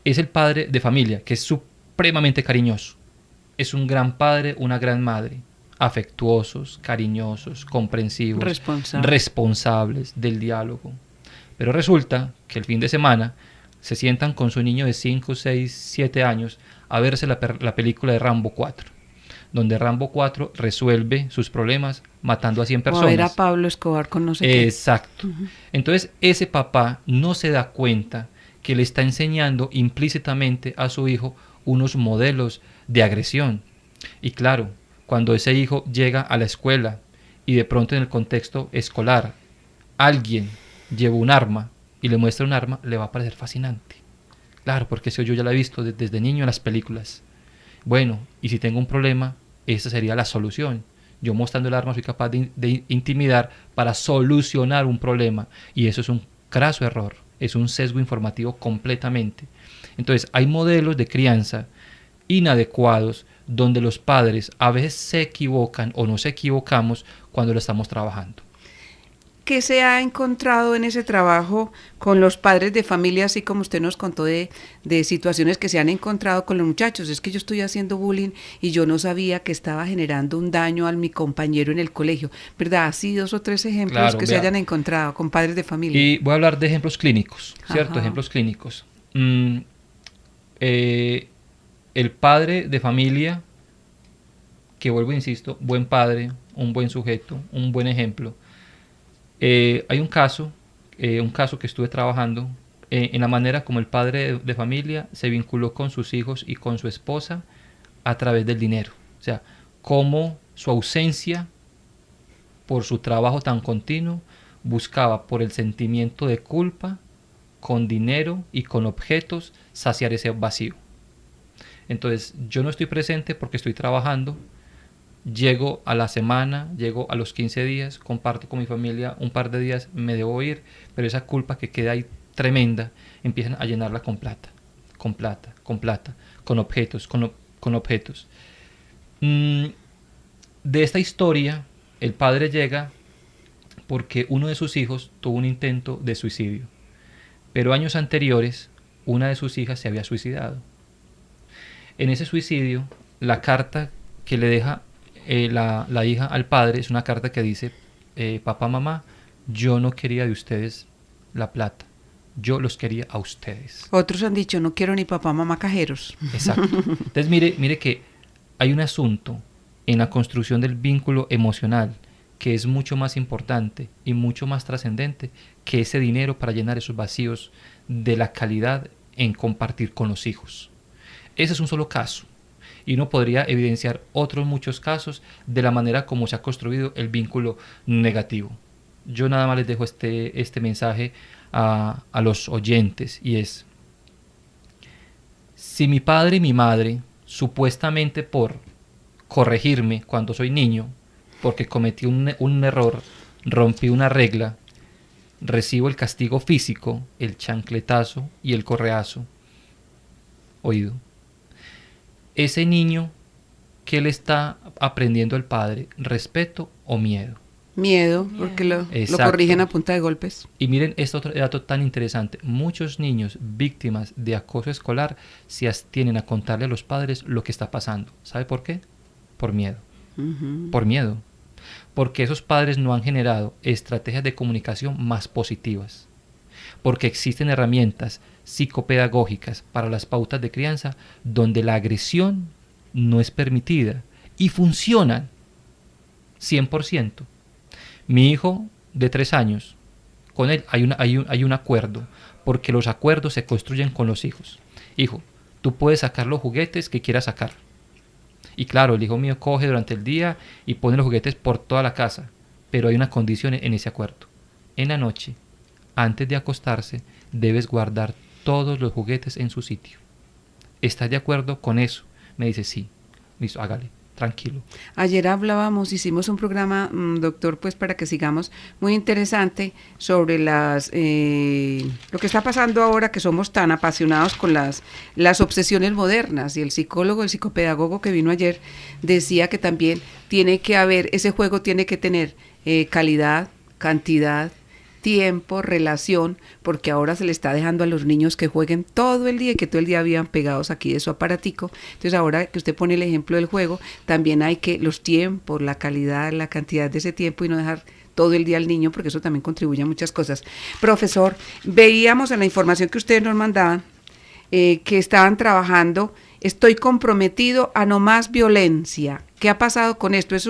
B: Es el padre de familia, que es supremamente cariñoso. Es un gran padre, una gran madre. Afectuosos, cariñosos, comprensivos, responsables del diálogo. Pero resulta que el fin de semana se sientan con su niño de 5, 6, 7 años a verse la película de Rambo 4, donde Rambo 4 resuelve sus problemas matando a 100 personas.
A: O a ver a Pablo Escobar con no sé qué.
B: Exacto. Entonces ese papá no se da cuenta que le está enseñando implícitamente a su hijo unos modelos de agresión. Y claro, cuando ese hijo llega a la escuela y de pronto en el contexto escolar alguien lleva un arma y le muestra un arma, le va a parecer fascinante. Claro, porque eso yo ya lo he visto desde niño en las películas. Bueno, y si tengo un problema, esa sería la solución. Yo mostrando el arma soy capaz de intimidar para solucionar un problema. Y eso es un craso error, es un sesgo informativo completamente. Entonces, hay modelos de crianza inadecuados donde los padres a veces se equivocan o nos equivocamos cuando lo estamos trabajando.
A: ¿Qué se ha encontrado en ese trabajo con los padres de familia, así como usted nos contó de situaciones que se han encontrado con los muchachos? Es que yo estoy haciendo bullying y yo no sabía que estaba generando un daño a mi compañero en el colegio, ¿verdad? Así 2 o 3 ejemplos
B: Claro,
A: que se hayan encontrado con padres de familia.
B: Y voy a hablar de ejemplos clínicos, ¿cierto?
A: Ajá.
B: Ejemplos clínicos. El padre de familia, que vuelvo e insisto, buen padre, un buen sujeto, un buen ejemplo. Hay un caso que estuve trabajando en la manera como el padre de familia se vinculó con sus hijos y con su esposa a través del dinero. O sea, cómo su ausencia por su trabajo tan continuo buscaba por el sentimiento de culpa, con dinero y con objetos, saciar ese vacío. Entonces, yo no estoy presente porque estoy trabajando. Llego a la semana, llego a los 15 días, comparto con mi familia un par de días, me debo ir, pero esa culpa que queda ahí tremenda, empiezan a llenarla con plata, con plata, con plata, con objetos, con objetos. De esta historia, el padre llega porque uno de sus hijos tuvo un intento de suicidio, pero años anteriores, una de sus hijas se había suicidado. En ese suicidio, la carta que le deja la hija al padre es una carta que dice: papá, mamá, yo no quería de ustedes la plata, yo los quería a ustedes.
A: Otros han dicho, no quiero ni papá, mamá cajeros.
B: Exacto. Entonces mire que hay un asunto en la construcción del vínculo emocional que es mucho más importante y mucho más trascendente que ese dinero para llenar esos vacíos de la calidad en compartir con los hijos. Ese es un solo caso. Y uno podría evidenciar otros muchos casos de la manera como se ha construido el vínculo negativo. Yo nada más les dejo este mensaje a los oyentes, y es: si mi padre y mi madre, supuestamente por corregirme cuando soy niño, porque cometí un error, rompí una regla, recibo el castigo físico, el chancletazo y el correazo, oído, ese niño, ¿qué le está aprendiendo el padre? ¿Respeto o miedo?
A: Miedo, porque lo corrigen a punta de golpes.
B: Y miren este otro dato tan interesante. Muchos niños víctimas de acoso escolar se abstienen a contarle a los padres lo que está pasando. ¿Sabe por qué? Por miedo. Por miedo. Porque esos padres no han generado estrategias de comunicación más positivas. Porque existen herramientas psicopedagógicas para las pautas de crianza donde la agresión no es permitida y funcionan 100%. Mi hijo de 3 años, con él hay un acuerdo, porque los acuerdos se construyen con los hijos. Hijo, tú puedes sacar los juguetes que quieras sacar. Y claro, el hijo mío coge durante el día y pone los juguetes por toda la casa, pero hay una condición en ese acuerdo. En la noche, antes de acostarse, debes guardar todos los juguetes en su sitio. ¿Estás de acuerdo con eso? Me dice, sí. Listo, hágale, tranquilo.
A: Ayer hicimos un programa, doctor, pues para que sigamos, muy interesante sobre lo que está pasando ahora, que somos tan apasionados con las obsesiones modernas, y el psicopedagogo que vino ayer decía que también tiene que haber, ese juego tiene que tener calidad, cantidad, tiempo, relación, porque ahora se le está dejando a los niños que jueguen todo el día y que todo el día vivan pegados aquí de su aparatico. Entonces ahora que usted pone el ejemplo del juego, también hay que los tiempos, la calidad, la cantidad de ese tiempo, y no dejar todo el día al niño, porque eso también contribuye a muchas cosas. Profesor, veíamos en la información que ustedes nos mandaban que estaban trabajando, estoy comprometido a no más violencia. ¿Qué ha pasado con esto? Es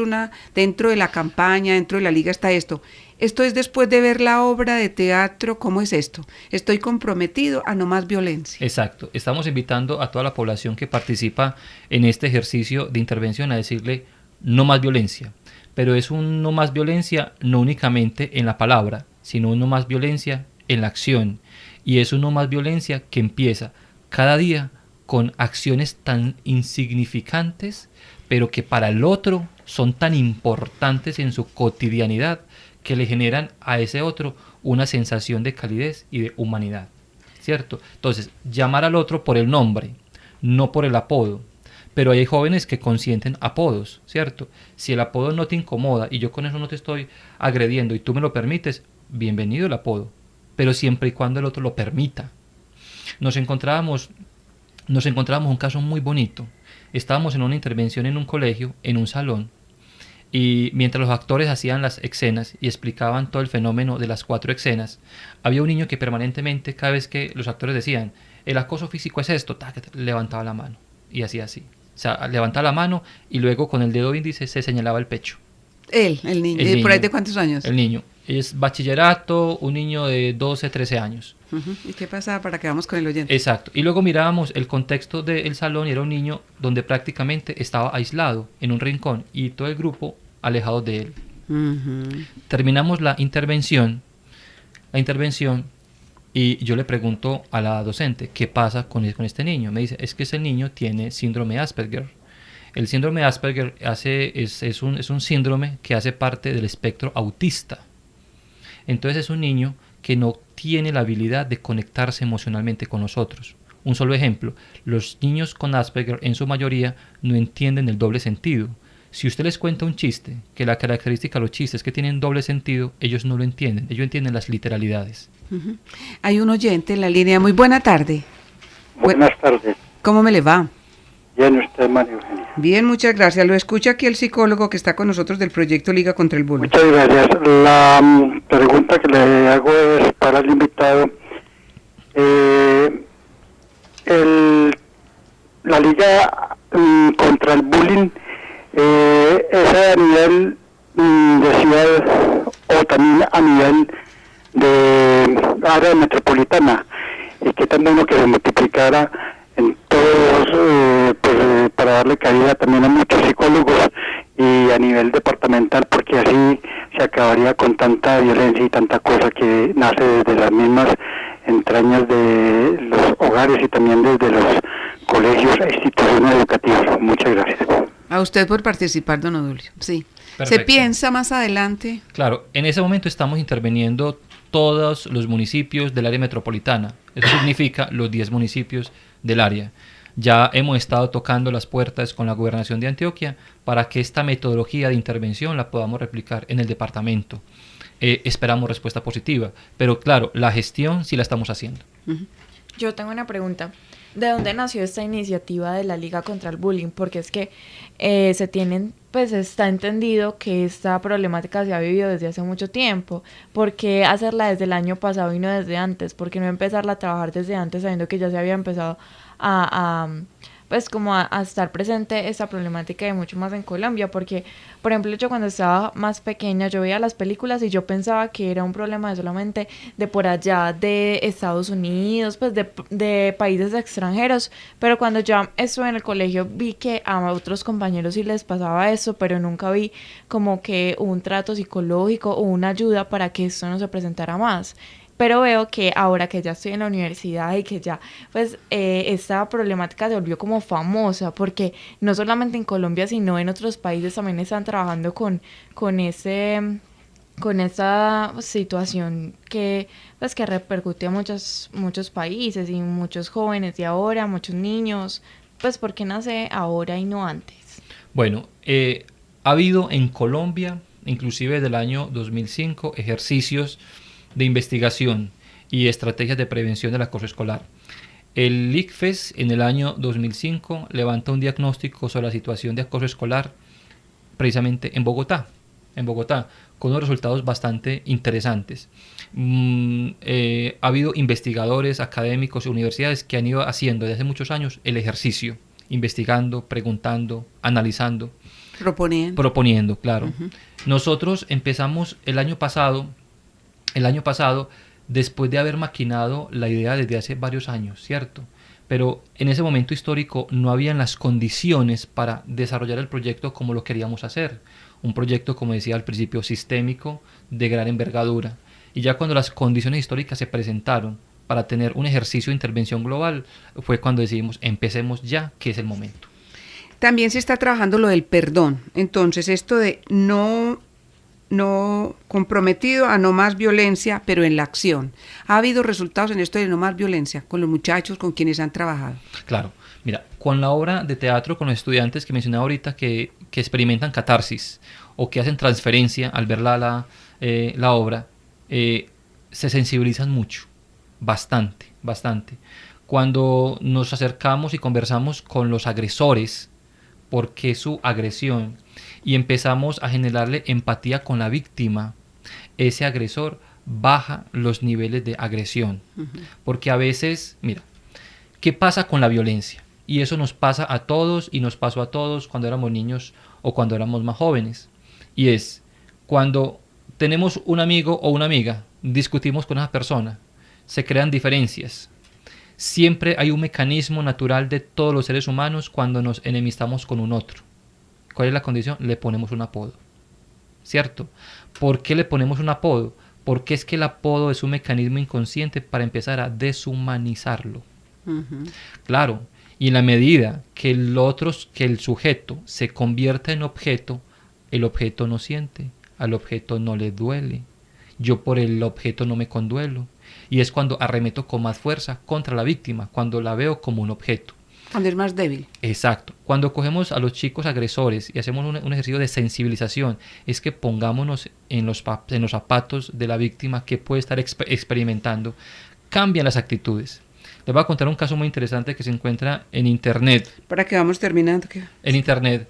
A: dentro de la campaña, dentro de la liga está esto. ¿Esto es después de ver la obra de teatro? ¿Cómo es esto? Estoy comprometido a no más violencia.
B: Exacto. Estamos invitando a toda la población que participa en este ejercicio de intervención a decirle no más violencia. Pero es un no más violencia no únicamente en la palabra, sino un no más violencia en la acción. Y es un no más violencia que empieza cada día con acciones tan insignificantes, pero que para el otro son tan importantes en su cotidianidad, que le generan a ese otro una sensación de calidez y de humanidad, ¿cierto? Entonces, llamar al otro por el nombre, no por el apodo, pero hay jóvenes que consienten apodos, ¿cierto? Si el apodo no te incomoda y yo con eso no te estoy agrediendo y tú me lo permites, bienvenido el apodo, pero siempre y cuando el otro lo permita. Nos encontrábamos un caso muy bonito. Estábamos en una intervención en un colegio, en un salón, y mientras los actores hacían las escenas y explicaban todo el fenómeno de las 4 escenas, había un niño que permanentemente, cada vez que los actores decían, el acoso físico es esto, levantaba la mano y hacía así. O sea, levantaba la mano y luego con el dedo índice se señalaba el pecho.
A: El niño. ¿Y por ahí de cuántos años?
B: El niño. Es bachillerato, un niño de 12, 13 años.
A: ¿Y qué pasaba para que vamos con el oyente?
B: Exacto. Y luego mirábamos el contexto del salón y era un niño donde prácticamente estaba aislado en un rincón y todo el grupo alejado de él. Terminamos la intervención y yo le pregunto a la docente, ¿qué pasa con este niño? Me dice, es que ese niño tiene síndrome Asperger. El síndrome de Asperger es un síndrome que hace parte del espectro autista. Entonces es un niño que no tiene la habilidad de conectarse emocionalmente con nosotros. Un solo ejemplo, los niños con Asperger en su mayoría no entienden el doble sentido. Si usted les cuenta un chiste, que la característica de los chistes es que tienen doble sentido, ellos no lo entienden, ellos entienden las literalidades.
A: Hay un oyente en la línea. Muy buena tarde.
P: Buenas tardes.
A: ¿Cómo me le va?
P: Bien, usted, María Eugenia.
A: Bien, muchas gracias. Lo escucha aquí el psicólogo que está con nosotros del proyecto Liga contra el Bullying.
P: Muchas gracias. La pregunta que le hago es para el invitado. La Liga contra el Bullying es a nivel de ciudad o también a nivel de área metropolitana, y que también lo que se multiplicara en todos, para darle cabida también a muchos psicólogos y a nivel departamental, porque así se acabaría con tanta violencia y tanta cosa que nace desde las mismas entrañas de los hogares y también desde los colegios e instituciones educativas. Muchas gracias.
A: A usted por participar, don Odulio. Sí.
B: Perfecto.
A: ¿Se piensa más adelante?
B: Claro, en ese momento estamos interviniendo todos los municipios del área metropolitana. Eso significa los 10 municipios del área. Ya hemos estado tocando las puertas con la Gobernación de Antioquia para que esta metodología de intervención la podamos replicar en el departamento. Esperamos respuesta positiva, pero claro, la gestión sí la estamos haciendo.
C: Yo tengo una pregunta. ¿De dónde nació esta iniciativa de la Liga contra el Bullying? Porque es que está entendido que esta problemática se ha vivido desde hace mucho tiempo. ¿Por qué hacerla desde el año pasado y no desde antes? ¿Por qué no empezarla a trabajar desde antes sabiendo que ya se había empezado a estar presente esta problemática y mucho más en Colombia? Porque, por ejemplo, yo cuando estaba más pequeña, yo veía las películas y yo pensaba que era un problema solamente de por allá, de Estados Unidos, de países extranjeros, pero cuando ya estuve en el colegio vi que a otros compañeros sí les pasaba eso, pero nunca vi como que un trato psicológico o una ayuda para que esto no se presentara más. Pero veo que ahora que ya estoy en la universidad y que ya, esta problemática se volvió como famosa, porque no solamente en Colombia, sino en otros países también están trabajando con esa situación que repercute a muchos países y muchos jóvenes de ahora, muchos niños. ¿Por qué nace ahora y no antes?
B: Bueno, ha habido en Colombia, inclusive desde el año 2005, ejercicios de investigación y estrategias de prevención del acoso escolar. El ICFES en el año 2005 levanta un diagnóstico sobre la situación de acoso escolar precisamente en Bogotá, con unos resultados bastante interesantes. Ha habido investigadores, académicos y universidades que han ido haciendo desde hace muchos años el ejercicio, investigando, preguntando, analizando. Proponiendo, claro. Nosotros empezamos el año pasado, después de haber maquinado la idea desde hace varios años, ¿cierto? Pero en ese momento histórico no habían las condiciones para desarrollar el proyecto como lo queríamos hacer. Un proyecto, como decía al principio, sistémico, de gran envergadura. Y ya cuando las condiciones históricas se presentaron para tener un ejercicio de intervención global, fue cuando decidimos, empecemos ya, que es el momento.
A: También se está trabajando lo del perdón. Entonces, esto de no no comprometido a no más violencia, pero en la acción. ¿Ha habido resultados en esto de no más violencia con los muchachos con quienes han trabajado?
B: Claro, mira, con la obra de teatro, con los estudiantes que mencionaba ahorita que experimentan catarsis o que hacen transferencia al ver la obra, se sensibilizan mucho, bastante. Cuando nos acercamos y conversamos con los agresores, por qué su agresión, y empezamos a generarle empatía con la víctima, ese agresor baja los niveles de agresión. Porque a veces, mira, ¿qué pasa con la violencia? Y eso nos pasa a todos y nos pasó a todos cuando éramos niños o cuando éramos más jóvenes. Y es cuando tenemos un amigo o una amiga, discutimos con esa persona, se crean diferencias. Siempre hay un mecanismo natural de todos los seres humanos cuando nos enemistamos con un otro. ¿Cuál es la condición? Le ponemos un apodo, ¿cierto? ¿Por qué le ponemos un apodo? Porque es que el apodo es un mecanismo inconsciente para empezar a deshumanizarlo. Claro, y en la medida que el sujeto se convierta en objeto, el objeto no siente, al objeto no le duele. Yo por el objeto no me conduelo. Y es cuando arremeto con más fuerza contra la víctima, cuando la veo como un objeto.
A: Cuando es más débil.
B: Exacto. Cuando cogemos a los chicos agresores y hacemos un ejercicio de sensibilización, es que pongámonos en los zapatos de la víctima que puede estar experimentando. Cambian las actitudes. Les voy a contar un caso muy interesante que se encuentra en internet.
A: Para que vamos terminando.
B: En internet.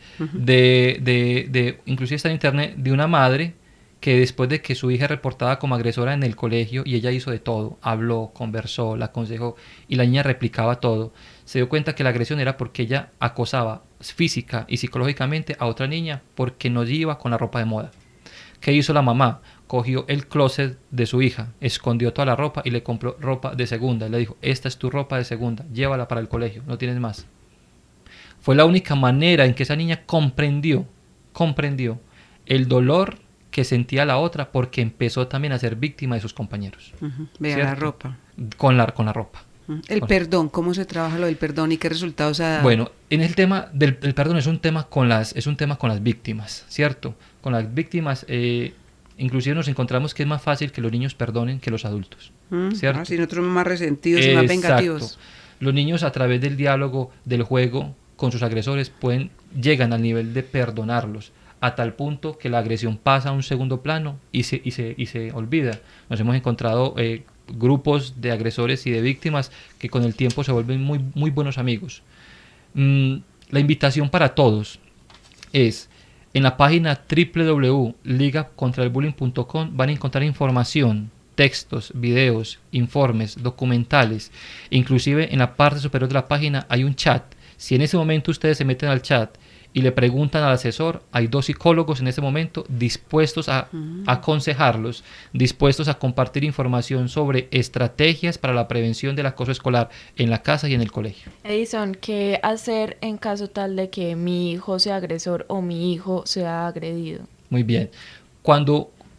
B: Inclusive está en internet de una madre que después de que su hija es reportada como agresora en el colegio y ella hizo de todo, habló, conversó, la aconsejó y la niña replicaba todo, se dio cuenta que la agresión era porque ella acosaba física y psicológicamente a otra niña porque no iba con la ropa de moda. ¿Qué hizo la mamá? Cogió el closet de su hija, escondió toda la ropa y le compró ropa de segunda. Le dijo, esta es tu ropa de segunda, llévala para el colegio, no tienes más. Fue la única manera en que esa niña comprendió el dolor que sentía la otra porque empezó también a ser víctima de sus compañeros.
A: Vea la ropa.
B: Con la ropa.
A: El perdón, ¿cómo se trabaja lo del perdón y qué resultados ha dado?
B: Bueno, en el tema del perdón es un tema con las víctimas, ¿cierto? Con las víctimas, inclusive nos encontramos que es más fácil que los niños perdonen que los adultos, ¿cierto?
A: Si nosotros somos más resentidos y más vengativos.
B: Los niños a través del diálogo, del juego con sus agresores llegan al nivel de perdonarlos, a tal punto que la agresión pasa a un segundo plano y se olvida. Nos hemos encontrado grupos de agresores y de víctimas que con el tiempo se vuelven muy, muy buenos amigos. La invitación para todos es, en la página www.ligacontralbullying.com van a encontrar información, textos, videos, informes, documentales. Inclusive en la parte superior de la página hay un chat. Si en ese momento ustedes se meten al chat y le preguntan al asesor, hay 2 psicólogos en ese momento dispuestos a aconsejarlos, dispuestos a compartir información sobre estrategias para la prevención del acoso escolar en la casa y en el colegio.
C: Edison, ¿qué hacer en caso tal de que mi hijo sea agresor o mi hijo sea agredido?
B: Muy bien.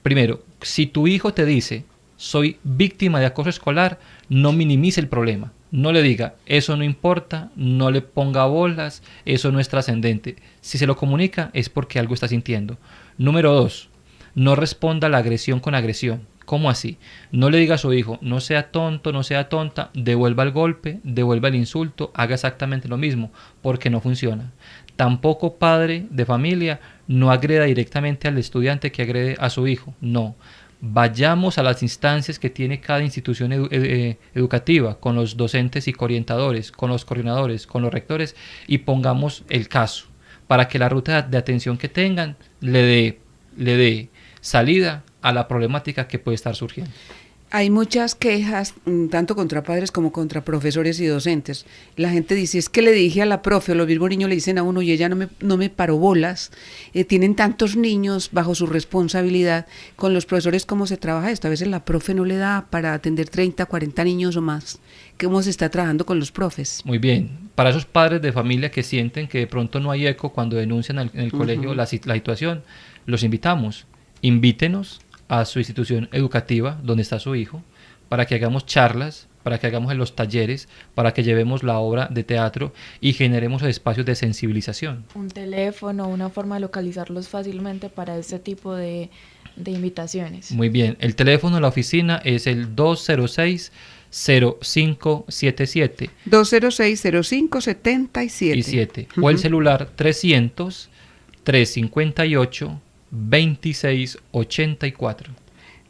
B: Primero, si tu hijo te dice, soy víctima de acoso escolar, no minimice el problema. No le diga, eso no importa, no le ponga bolas, eso no es trascendente. Si se lo comunica es porque algo está sintiendo. Número 2, no responda a la agresión con agresión. ¿Cómo así? No le diga a su hijo, no sea tonto, no sea tonta, devuelva el golpe, devuelva el insulto, haga exactamente lo mismo, porque no funciona. Tampoco padre de familia, no agreda directamente al estudiante que agrede a su hijo, no. Vayamos a las instancias que tiene cada institución educativa, con los docentes psicoorientadores, con los coordinadores, con los rectores, y pongamos el caso, para que la ruta de atención que tengan le dé salida a la problemática que puede estar surgiendo.
A: Hay muchas quejas, tanto contra padres como contra profesores y docentes. La gente dice, es que le dije a la profe, o los mismos niños le dicen a uno, y ella no me paró bolas. Tienen tantos niños bajo su responsabilidad. Con los profesores, ¿cómo se trabaja esto? A veces la profe no le da para atender 30, 40 niños o más. ¿Cómo se está trabajando con los profes?
B: Muy bien. Para esos padres de familia que sienten que de pronto no hay eco cuando denuncian en el colegio la situación, los invitamos. Invítenos a su institución educativa donde está su hijo, para que hagamos charlas, para que hagamos en los talleres, para que llevemos la obra de teatro y generemos espacios de sensibilización.
C: Un teléfono, una forma de localizarlos fácilmente para este tipo de invitaciones.
B: Muy bien, el teléfono de la oficina es el 206-0577.
A: 206-0577.
B: O el celular 300-358-2684.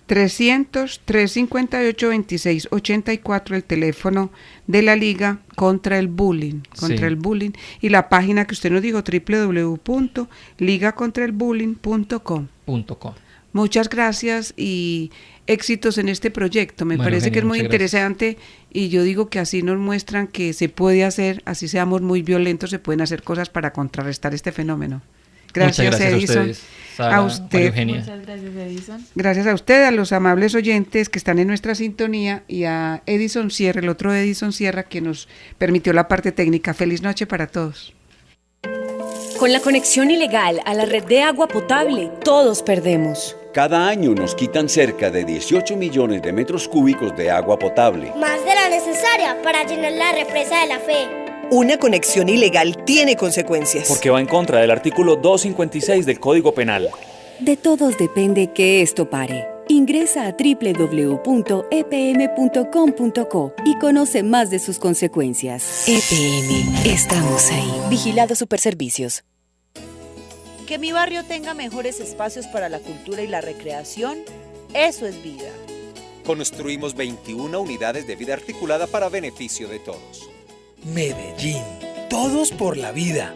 A: 300-358-2684, el teléfono de la Liga contra el Bullying, el bullying, y la página que usted nos dijo, www.ligacontraelbullying.com. Muchas gracias y éxitos en este proyecto. Me parece que es muy interesante y yo digo que así nos muestran que se puede hacer, así seamos muy violentos, se pueden hacer cosas para contrarrestar este fenómeno. Gracias, Edison.
B: A
A: usted.
C: Muchas gracias, Edison.
A: Gracias a usted, a los amables oyentes que están en nuestra sintonía y a Edison Sierra, el otro Edison Sierra que nos permitió la parte técnica. Feliz noche para todos.
G: Con la conexión ilegal a la red de agua potable, todos perdemos.
H: Cada año nos quitan cerca de 18 millones de metros cúbicos de agua potable.
I: Más de la necesaria para llenar la represa de la fe.
J: Una conexión ilegal tiene consecuencias.
K: Porque va en contra del artículo 256 del Código Penal.
L: De todos depende que esto pare. Ingresa a www.epm.com.co y conoce más de sus consecuencias.
J: EPM, estamos ahí. Vigilado Superservicios.
D: Que mi barrio tenga mejores espacios para la cultura y la recreación, eso es vida.
E: Construimos 21 unidades de vida articulada para beneficio de todos.
F: Medellín, todos por la vida.